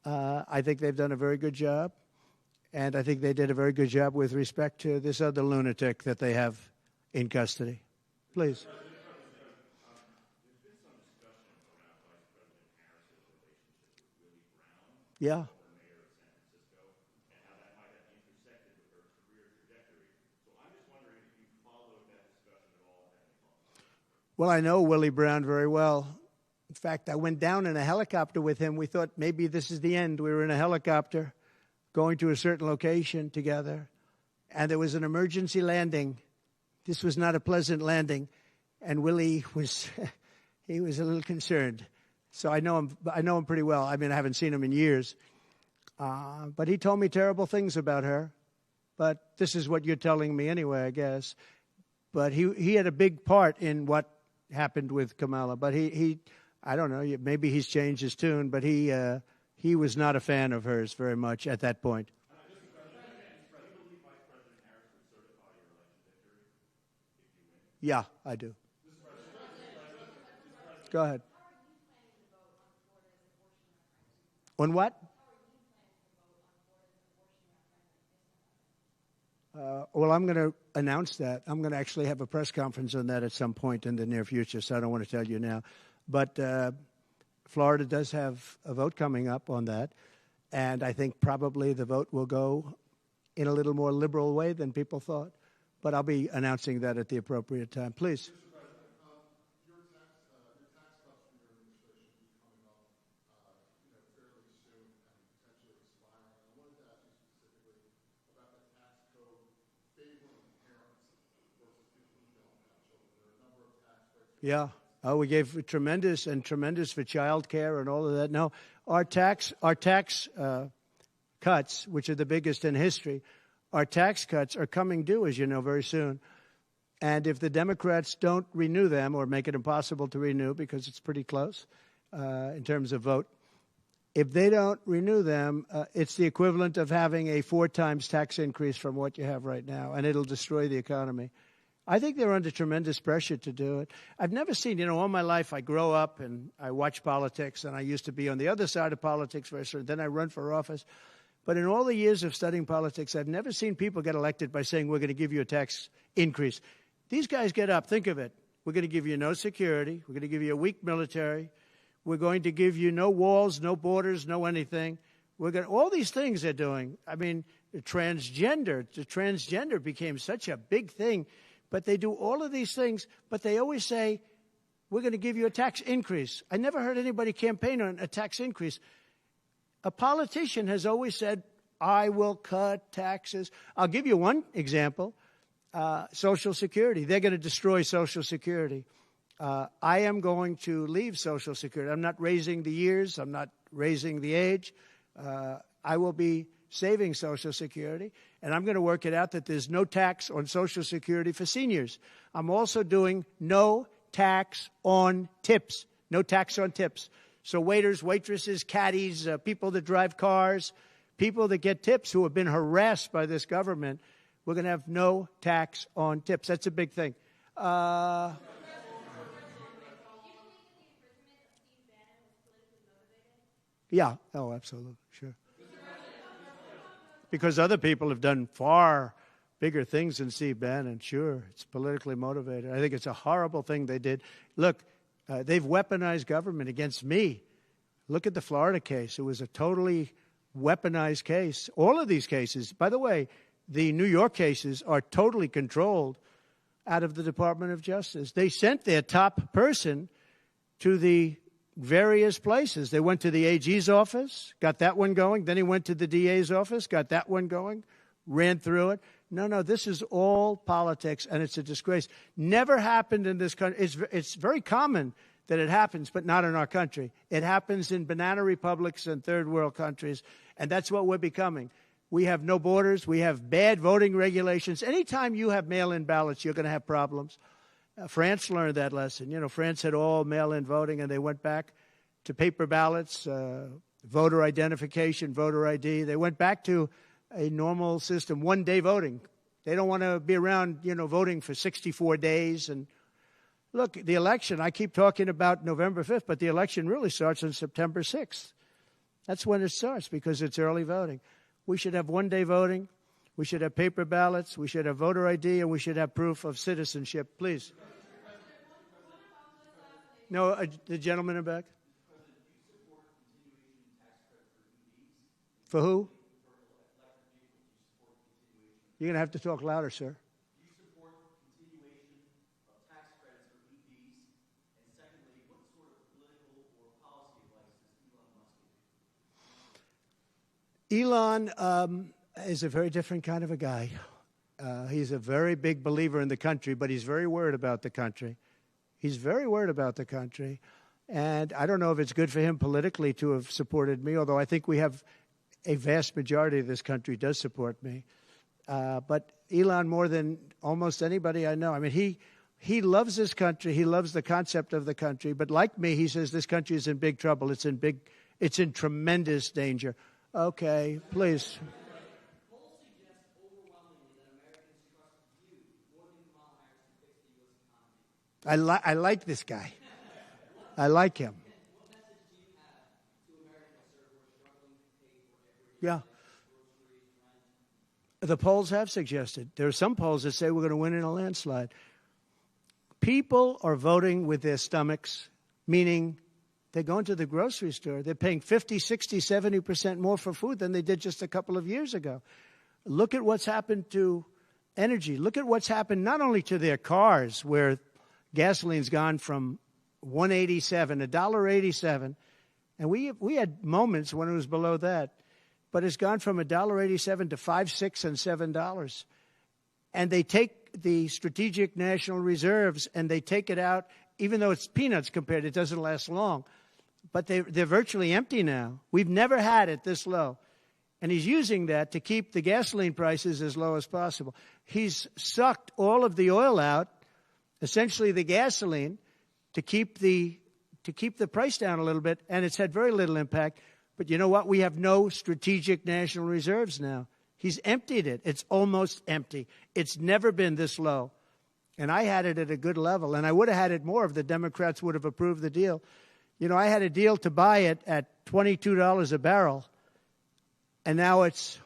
I think they've done a very good job. And I think they did a very good job with respect to this other lunatic that they have in custody. Please. There's been some discussion around Vice President Harris's relationship with Willie Brown, yeah, former mayor of San Francisco, and how that might have intersected with her career trajectory. So I'm just wondering if you followed that discussion at all. Well, I know Willie Brown very well. In fact, I went down in a helicopter with him. We thought maybe this is the end. We were in a helicopter going to a certain location together, and there was an emergency landing. This was not a pleasant landing, and Willie was he was a little concerned. So I know him pretty well. I mean, I haven't seen him in years, but he told me terrible things about her, But this is what you're telling me anyway, I guess. But he had a big part in what happened with Kamala. But he I don't know, maybe he's changed his tune, but he was not a fan of hers very much at that point. Yeah, I do. Go ahead. On what? Well, I'm going to announce that. I'm going to actually have a press conference on that at some point in the near future, so I don't want to tell you now. But Florida does have a vote coming up on that, and I think probably the vote will go in a little more liberal way than people thought. But I'll be announcing that at the appropriate time. Please. Your tax cuts from your administration will be coming up, fairly soon and potentially expiring. I wanted to ask you specifically about the tax code favoring parents versus people who don't have children. There are a number of tax breaks. Yeah. Oh, we gave tremendous for child care and all of that. No, our tax cuts, which are the biggest in history, our tax cuts are coming due, as you know, very soon. And if the Democrats don't renew them or make it impossible to renew because it's pretty close in terms of vote, if they don't renew them, it's the equivalent of having a 4 times tax increase from what you have right now, and it'll destroy the economy. I think they're under tremendous pressure to do it. I've never seen, all my life I grow up and I watch politics, and I used to be on the other side of politics first, and then I run for office. But in all the years of studying politics, I've never seen people get elected by saying, we're going to give you a tax increase. These guys get up. Think of it. We're going to give you no security. We're going to give you a weak military. We're going to give you no walls, no borders, no anything. All these things they're doing. I mean, the transgender became such a big thing. But they do all of these things, but they always say, we're going to give you a tax increase. I never heard anybody campaign on a tax increase. A politician has always said, I will cut taxes. I'll give you one example, Social Security. They're going to destroy Social Security. I am going to leave Social Security. I'm not raising the years. I'm not raising the age. I will be saving Social Security, and I'm going to work it out that there's no tax on Social Security for seniors. I'm also doing no tax on tips. No tax on tips. So waiters, waitresses, caddies, people that drive cars, people that get tips who have been harassed by this government, we're going to have no tax on tips. That's a big thing. Yeah. Oh, absolutely. Sure. Because other people have done far bigger things than Steve Bannon. Sure, it's politically motivated. I think it's a horrible thing they did. Look, they've weaponized government against me. Look at the Florida case. It was a totally weaponized case. All of these cases, by the way, the New York cases are totally controlled out of the Department of Justice. They sent their top person to the various places. They went to the AG's office, got that one going. Then he went to the DA's office, got that one going, ran through it. No, this is all politics, and it's a disgrace. Never happened in this country. It's very common that it happens, but not in our country. It happens in banana republics and third world countries, and that's what we're becoming. We have no borders. We have bad voting regulations. Anytime you have mail-in ballots, you're going to have problems. France learned that lesson. France had all mail-in voting, and they went back to paper ballots, voter identification, voter ID. They went back to a normal system, one-day voting. They don't want to be around, voting for 64 days. And look, the election, I keep talking about November 5th, but the election really starts on September 6th. That's when it starts because it's early voting. We should have one-day voting. We should have paper ballots. We should have voter ID, and we should have proof of citizenship. Please. No, the gentleman in back. For who? You're going to have to talk louder, sir. Do you support continuation of tax credits for EVs? And secondly, what sort of political or policy advice does Elon Musk give? Elon is a very different kind of a guy. He's a very big believer in the country, but he's very worried about the country. He's very worried about the country. And I don't know if it's good for him politically to have supported me, although I think we have a vast majority of this country does support me. But Elon, more than almost anybody I know, I mean, he loves this country. He loves the concept of the country. But like me, he says this country is in big trouble. It's in tremendous danger. Okay, please. Polls suggest overwhelmingly that Americans trust you more than Kamala Harris to fix the U.S. economy. I like this guy. I like him. What message do you have to Americans, sir, who are struggling to pay for everyday Yeah. groceries, rent? The polls have suggested. There are some polls that say we're going to win in a landslide. People are voting with their stomachs, meaning they're going to the grocery store. They're paying 50, 60, 70% more for food than they did just a couple of years ago. Look at what's happened to energy. Look at what's happened not only to their cars, where gasoline's gone from $1.87, $1.87, and we had moments when it was below that, but it's gone from $1.87 to $5, $6, and $7. And they take the strategic national reserves and they take it out, even though it's peanuts compared, it doesn't last long. But they're virtually empty now. We've never had it this low. And he's using that to keep the gasoline prices as low as possible. He's sucked all of the oil out, essentially the gasoline, to keep the price down a little bit, and it's had very little impact. But you know what? We have no strategic national reserves now. He's emptied it. It's almost empty. It's never been this low. And I had it at a good level, and I would have had it more if the Democrats would have approved the deal. You know, I had a deal to buy it at $22 a barrel, and now it's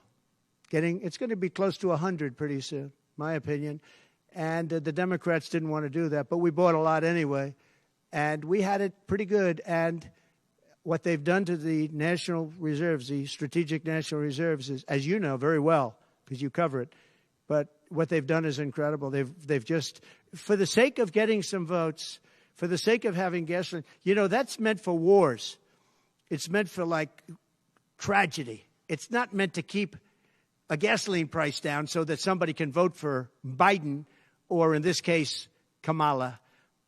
going to be close to 100 pretty soon, my opinion. And the Democrats didn't want to do that, but we bought a lot anyway. And we had it pretty good. And what they've done to the national reserves, the strategic national reserves, is, as you know very well, because you cover it, but what they've done is incredible. They've just, for the sake of getting some votes, for the sake of having gasoline, you know, that's meant for wars. It's meant for, like, tragedy. It's not meant to keep a gasoline price down so that somebody can vote for Biden, or in this case, Kamala,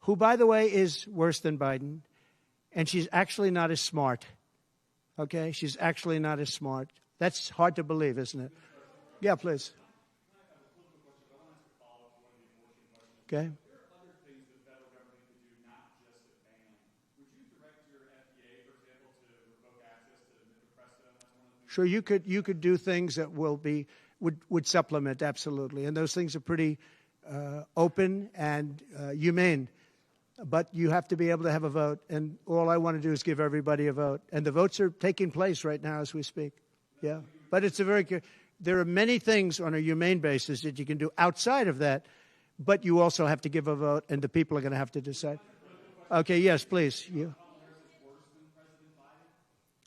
who, by the way, is worse than Biden. And she's actually not as smart. Okay? She's actually not as smart. That's hard to believe, isn't it? Yeah, please. Okay. There are other things the federal government could do, not just a ban. Would you direct your FDA, for example, to revoke access to mifepristone? That's one of the things. Sure, you could do things that would supplement, absolutely. And those things are pretty open and humane. But you have to be able to have a vote, and all I want to do is give everybody a vote. And the votes are taking place right now as we speak. Yeah, but there are many things on a humane basis that you can do outside of that, but you also have to give a vote, and the people are going to have to decide. Okay, yes, please. You.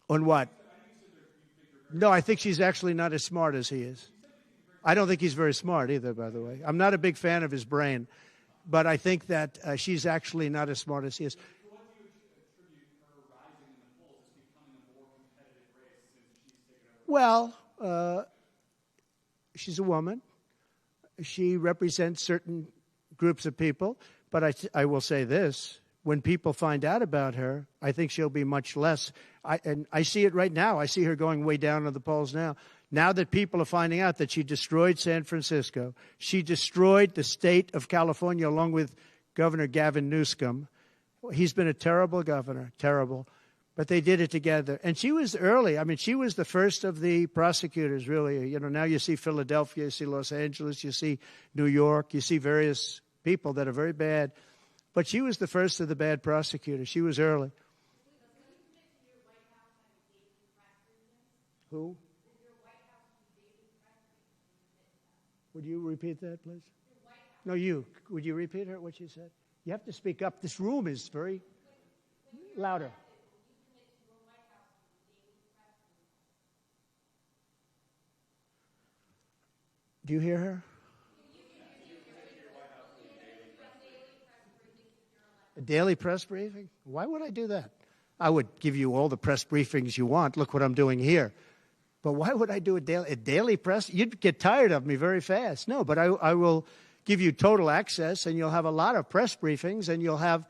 On what? No, I think she's actually not as smart as he is. I don't think he's very smart either, by the way. I'm not a big fan of his brain. But I think that she's actually not as smart as he is. What do you attribute her rising in the polls as becoming a more competitive race since she's taken over? Well, she's a woman. She represents certain groups of people. But I will say this. When people find out about her, I think she'll be much less. And I see it right now. I see her going way down in the polls now. Now that people are finding out that she destroyed San Francisco, she destroyed the state of California along with Governor Gavin Newsom. He's been a terrible governor, terrible. But they did it together. And she was early. I mean, she was the first of the prosecutors, really. You know, now you see Philadelphia, you see Los Angeles, you see New York, you see various people that are very bad. But she was the first of the bad prosecutors. She was early. Who? Would you repeat that, please? No, you. Would you repeat her, what she said? You have to speak up. This room is very louder. Do you hear her? A daily press briefing? Why would I do that? I would give you all the press briefings you want. Look what I'm doing here. But why would I do a daily press? You'd get tired of me very fast. No, but I will give you total access, and you'll have a lot of press briefings, and you'll have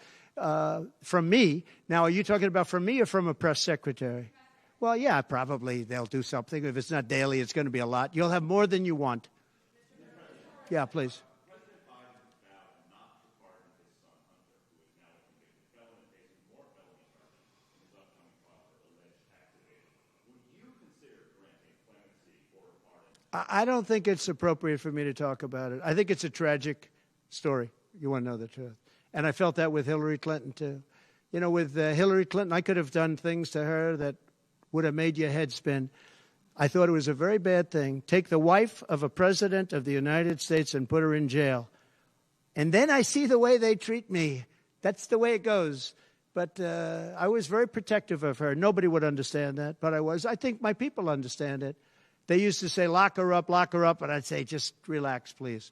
from me. Now, are you talking about from me or from a press secretary? Well, yeah, probably they'll do something. If it's not daily, it's going to be a lot. You'll have more than you want. Yeah, please. President Biden has vowed not to pardon his son Hunter, who is now a convicted felon and facing more felony charges in his upcoming trial for alleged tax evasion. Would you consider granting clemency or a pardon? I don't think it's appropriate for me to talk about it. I think it's a tragic story. You want to know the truth. And I felt that with Hillary Clinton, too. You know, with Hillary Clinton, I could have done things to her that would have made your head spin. I thought it was a very bad thing. Take the wife of a president of the United States and put her in jail. And then I see the way they treat me. That's the way it goes. But I was very protective of her. Nobody would understand that, but I was. I think my people understand it. They used to say, lock her up, and I'd say, just relax, please.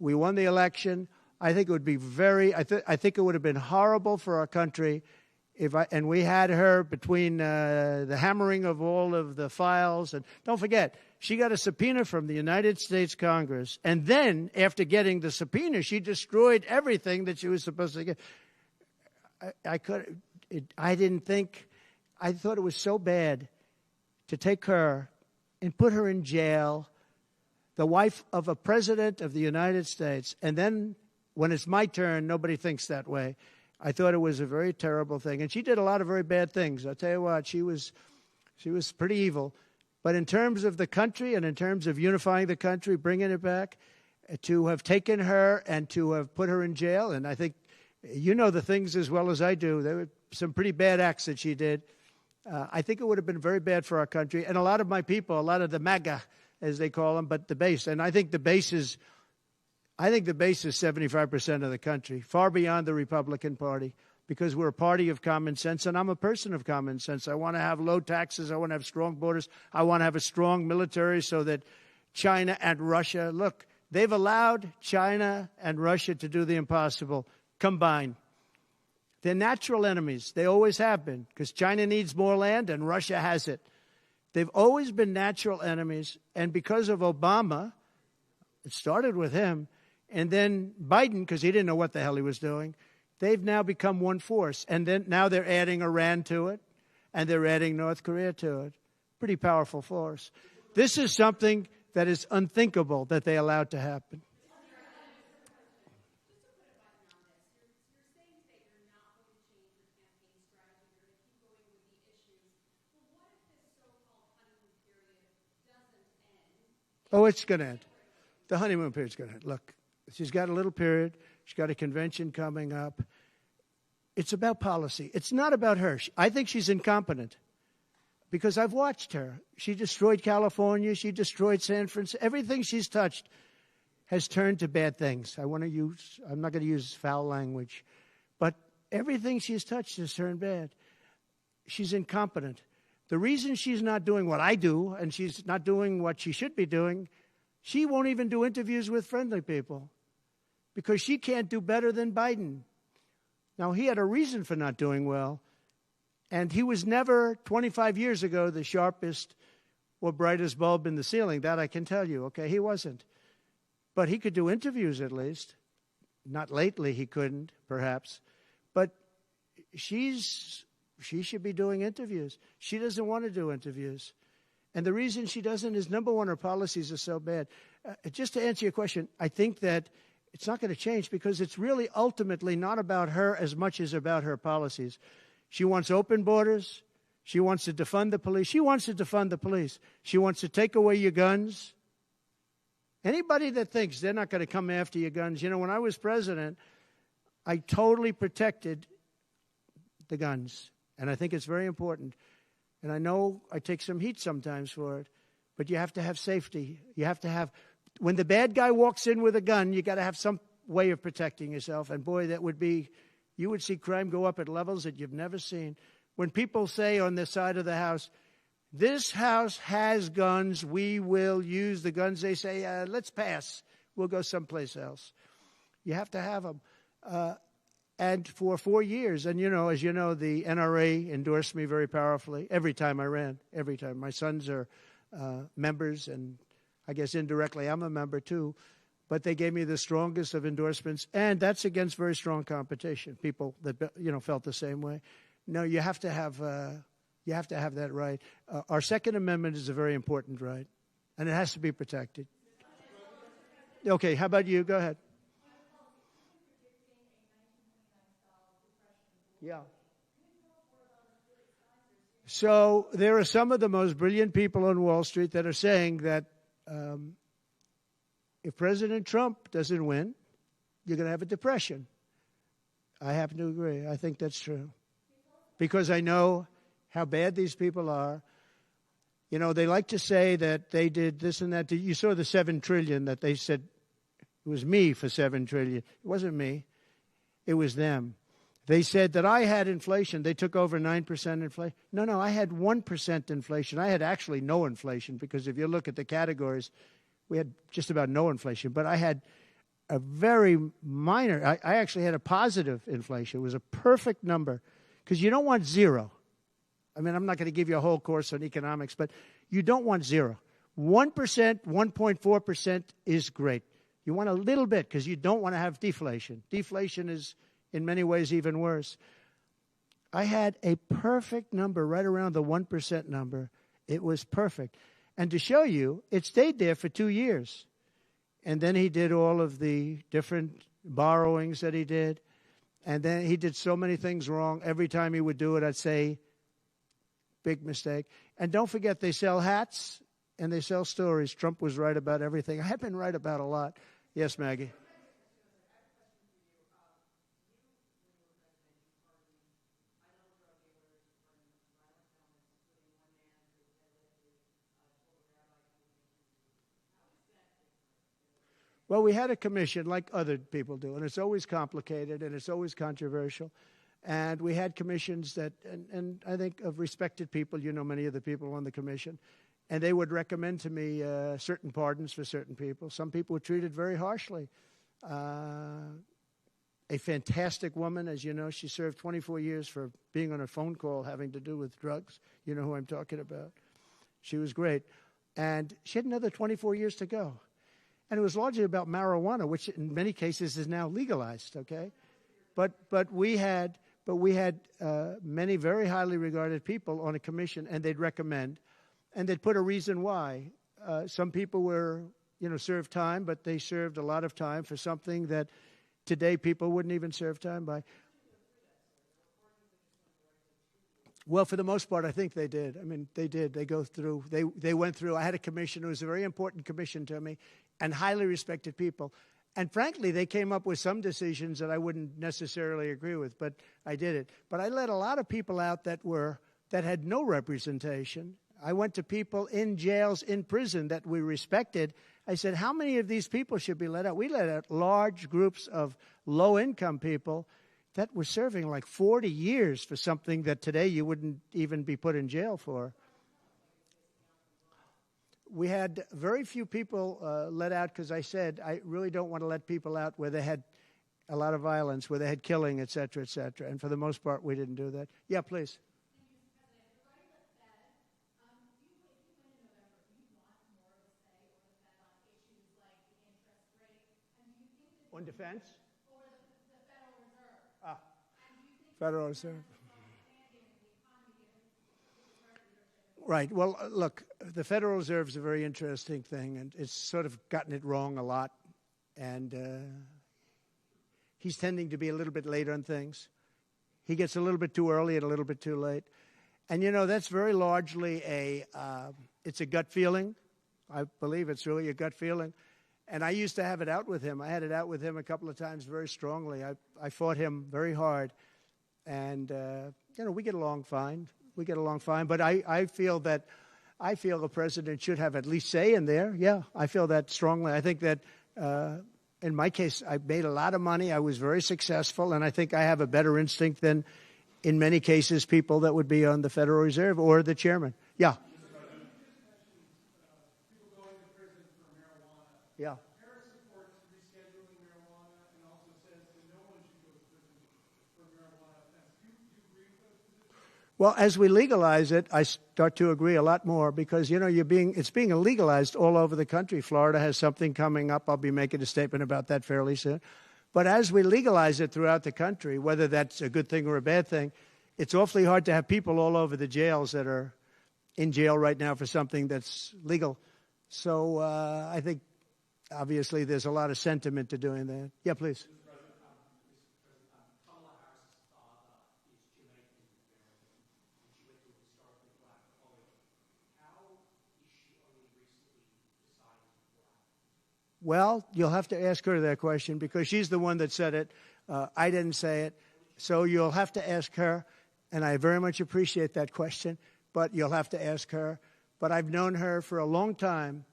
We won the election. I think it would be I think it would have been horrible for our country and we had her between the hammering of all of the files. And don't forget, she got a subpoena from the United States Congress. And then, after getting the subpoena, she destroyed everything that she was supposed to get. I thought it was so bad to take her and put her in jail, the wife of a president of the United States. And then, when it's my turn, nobody thinks that way. I thought it was a very terrible thing. And she did a lot of very bad things. I'll tell you what, she was pretty evil. But in terms of the country and in terms of unifying the country, bringing it back, to have taken her and to have put her in jail, and I think you know the things as well as I do. There were some pretty bad acts that she did. I think it would have been very bad for our country. And a lot of my people, a lot of the MAGA, as they call them, but the base. And I think the base is 75% of the country, far beyond the Republican Party, because we're a party of common sense, and I'm a person of common sense. I want to have low taxes. I want to have strong borders. I want to have a strong military so that China and Russia, look, they've allowed China and Russia to do the impossible combined. They're natural enemies. They always have been, because China needs more land and Russia has it. They've always been natural enemies, and because of Obama, it started with him, and then Biden, because he didn't know what the hell he was doing, they've now become one force. And then now they're adding Iran to it, and they're adding North Korea to it. Pretty powerful force. This is something that is unthinkable that they allowed to happen. Oh, it's going to end. The honeymoon period's going to end. Look, she's got a little period. She's got a convention coming up. It's about policy. It's not about her. I think she's incompetent because I've watched her. She destroyed California. She destroyed San Francisco. Everything she's touched has turned to bad things. I'm not going to use foul language, but everything she's touched has turned bad. She's incompetent. The reason she's not doing what I do and she's not doing what she should be doing, she won't even do interviews with friendly people because she can't do better than Biden. Now, he had a reason for not doing well, and he was never, 25 years ago, the sharpest or brightest bulb in the ceiling. That I can tell you, okay? He wasn't. But he could do interviews at least. Not lately he couldn't, perhaps. But she should be doing interviews. She doesn't want to do interviews. And the reason she doesn't is, number one, her policies are so bad. Just to answer your question, I think that it's not going to change because it's really ultimately not about her as much as about her policies. She wants open borders. She wants to defund the police. She wants to defund the police. She wants to take away your guns. Anybody that thinks they're not going to come after your guns, you know, when I was president, I totally protected the guns. And I think it's very important. And I know I take some heat sometimes for it, but you have to have safety. You have to have, when the bad guy walks in with a gun, you got to have some way of protecting yourself. And boy, that would be, you would see crime go up at levels that you've never seen. When people say on this side of the house, this house has guns, we will use the guns, they say, let's pass. We'll go someplace else. You have to have them. And for 4 years, and you know, as you know, the NRA endorsed me very powerfully every time I ran, every time. My sons are members, and I guess indirectly I'm a member too. But they gave me the strongest of endorsements, and that's against very strong competition. People that felt the same way. No, you have to have that right. Our Second Amendment is a very important right, and it has to be protected. Okay, how about you? Go ahead. Yeah. So there are some of the most brilliant people on Wall Street that are saying that if President Trump doesn't win, you're going to have a depression. I happen to agree. I think that's true. Because I know how bad these people are. You know, they like to say that they did this and that. You saw the $7 trillion that they said it was me for $7 trillion. It wasn't me. It was them. They said that I had inflation. They took over 9% inflation. No, I had 1% inflation. I had actually no inflation because if you look at the categories, we had just about no inflation. But I had a very minor, I actually had a positive inflation. It was a perfect number because you don't want zero. I mean, I'm not going to give you a whole course on economics, but you don't want zero. 1%, 1.4% is great. You want a little bit because you don't want to have deflation. Deflation is, in many ways, even worse. I had a perfect number right around the 1% number. It was perfect. And to show you, it stayed there for 2 years. And then he did all of the different borrowings that he did. And then he did so many things wrong. Every time he would do it, I'd say, big mistake. And don't forget, they sell hats and they sell stories. Trump was right about everything. I've been right about a lot. Yes, Maggie. Well, we had a commission like other people do, and it's always complicated and it's always controversial. And we had commissions that, and I think of respected people, you know many of the people on the commission, and they would recommend to me certain pardons for certain people. Some people were treated very harshly. A fantastic woman, as you know, she served 24 years for being on a phone call having to do with drugs. You know who I'm talking about. She was great. And she had another 24 years to go. And it was largely about marijuana, which in many cases is now legalized, okay? But we had many very highly regarded people on a commission, and they'd recommend, and they'd put a reason why. Some people were, served time, but they served a lot of time for something that today people wouldn't even serve time by. Well, for the most part, I think they did. I mean, they did. They go through. They went through. I had a commission. It was a very important commission to me, and highly respected people. And frankly, they came up with some decisions that I wouldn't necessarily agree with, but I did it. But I let a lot of people out that had no representation. I went to people in jails, in prison that we respected. I said, how many of these people should be let out? We let out large groups of low-income people that were serving like 40 years for something that today you wouldn't even be put in jail for. We had very few people let out because I said I really don't want to let people out where they had a lot of violence, where they had killing, et cetera, et cetera. And for the most part, we didn't do that. Yeah, please. On defense? Or the Federal Reserve. Federal Reserve. Right. Well, look, the Federal Reserve is a very interesting thing, and it's sort of gotten it wrong a lot. And he's tending to be a little bit late on things. He gets a little bit too early and a little bit too late. And, that's very largely it's a gut feeling. I believe it's really a gut feeling. And I used to have it out with him. I had it out with him a couple of times very strongly. I fought him very hard. And, we get along fine. We get along fine. But I feel the president should have at least say in there. Yeah, I feel that strongly. I think that in my case, I made a lot of money. I was very successful. And I think I have a better instinct than, in many cases, people that would be on the Federal Reserve or the chairman. Yeah. Yeah. Harris supports rescheduling marijuana and also says that no one should go to prison for marijuana offense. Do you agree with those positions? Well, as we legalize it, I start to agree a lot more because, it's being legalized all over the country. Florida has something coming up. I'll be making a statement about that fairly soon. But as we legalize it throughout the country, whether that's a good thing or a bad thing, it's awfully hard to have people all over the jails that are in jail right now for something that's legal. So I think obviously there's a lot of sentiment to doing that. Yeah, please. Kamala Harris's father is Jamaican American, and she went to a historically black college. How is she only recently deciding to be black? Well, you'll have to ask her that question because she's the one that said it. I didn't say it. So you'll have to ask her, and I very much appreciate that question, but you'll have to ask her. But I've known her for a long time.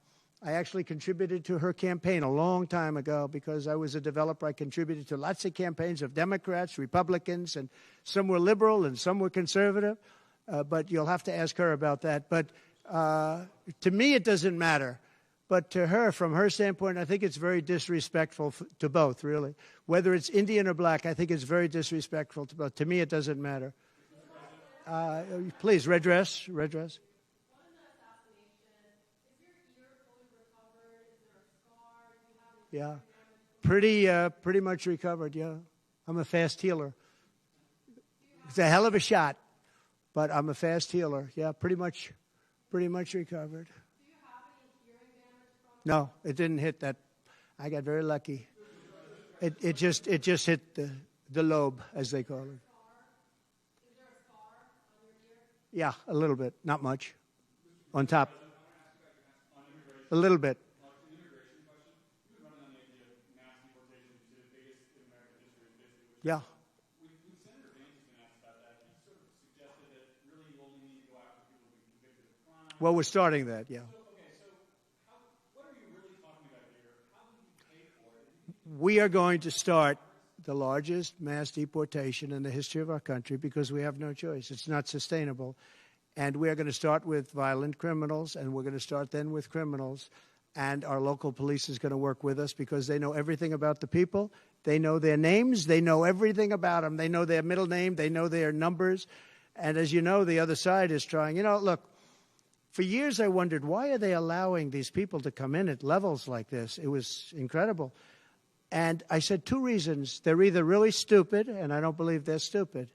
I actually contributed to her campaign a long time ago because I was a developer. I contributed to lots of campaigns of Democrats, Republicans, and some were liberal and some were conservative. But you'll have to ask her about that. But to me, it doesn't matter. But to her, from her standpoint, I think it's very disrespectful to both, really. Whether it's Indian or black, I think it's very disrespectful to both. To me, it doesn't matter. Please, red dress, red dress. Yeah, pretty much recovered, yeah. I'm a fast healer. It's a hell of a shot, but I'm a fast healer. Yeah, pretty much recovered. No, it didn't hit that. I got very lucky. It just hit the lobe, as they call it. Is there a scar on your ear? Yeah, a little bit, not much. On top, a little bit. Yeah. When Senator Vance has been asked about that, he sort of suggested that really you only need to go after people who've been convicted of crime. Well, we're starting that, yeah. What are you really talking about here? How will you pay for it? We are going to start the largest mass deportation in the history of our country because we have no choice. It's not sustainable. And we are going to start with violent criminals, and we're going to start then with criminals. And our local police is going to work with us because they know everything about the people. They know their names. They know everything about them. They know their middle name. They know their numbers. And as you know, the other side is trying. You know, look, for years I wondered, why are they allowing these people to come in at levels like this? It was incredible. And I said two reasons. They're either really stupid, and I don't believe they're stupid,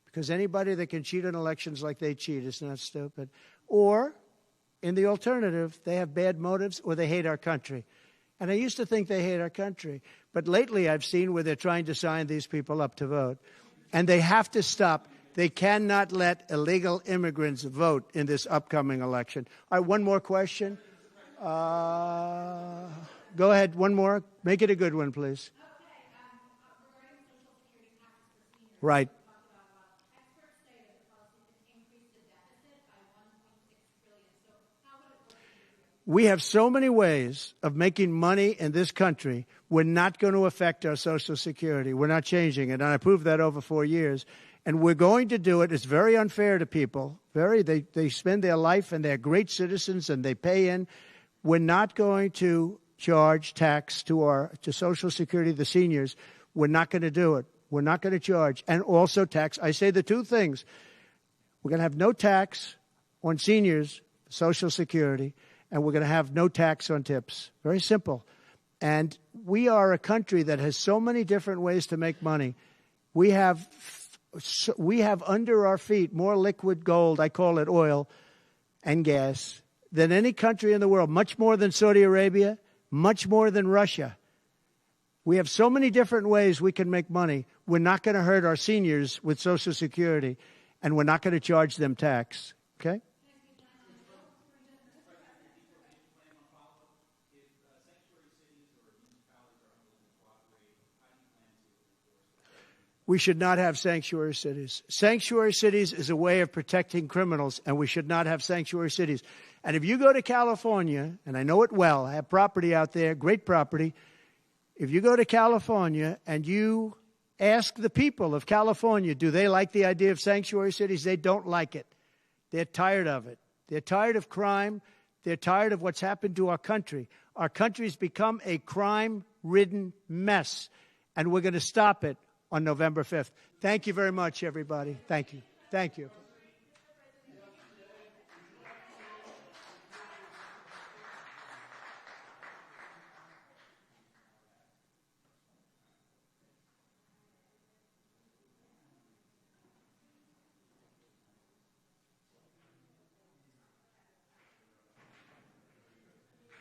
because anybody that can cheat on elections like they cheat is not stupid. Or, in the alternative, they have bad motives or they hate our country. And I used to think they hate our country. But lately I've seen where they're trying to sign these people up to vote. And they have to stop. They cannot let illegal immigrants vote in this upcoming election. All right, one more question. Go ahead, one more. Make it a good one, please. Okay, regarding Social Security taxes for seniors. Right. Experts say that the policy could increase the deficit by $1.6 trillion. So how would it work in your view? We have so many ways of making money in this country. We're not going to affect our Social Security. We're not changing it. And I proved that over 4 years. And we're going to do it. It's very unfair to people. They spend their life and they're great citizens and they pay in. We're not going to charge tax to Social Security, the seniors. We're not going to do it. We're not going to charge. And also tax. I say the two things. We're going to have no tax on seniors, Social Security, and we're going to have no tax on tips. Very simple. And we are a country that has so many different ways to make money. We have under our feet more liquid gold, I call it oil, and gas, than any country in the world, much more than Saudi Arabia, much more than Russia. We have so many different ways we can make money. We're not going to hurt our seniors with Social Security, and we're not going to charge them tax. Okay? We should not have sanctuary cities. Sanctuary cities is a way of protecting criminals, and we should not have sanctuary cities. And if you go to California, and I know it well, I have property out there, great property. If you go to California and you ask the people of California, do they like the idea of sanctuary cities? They don't like it. They're tired of it. They're tired of crime. They're tired of what's happened to our country. Our country's become a crime-ridden mess, and we're going to stop it on November 5th. Thank you very much, everybody. Thank you. Thank you.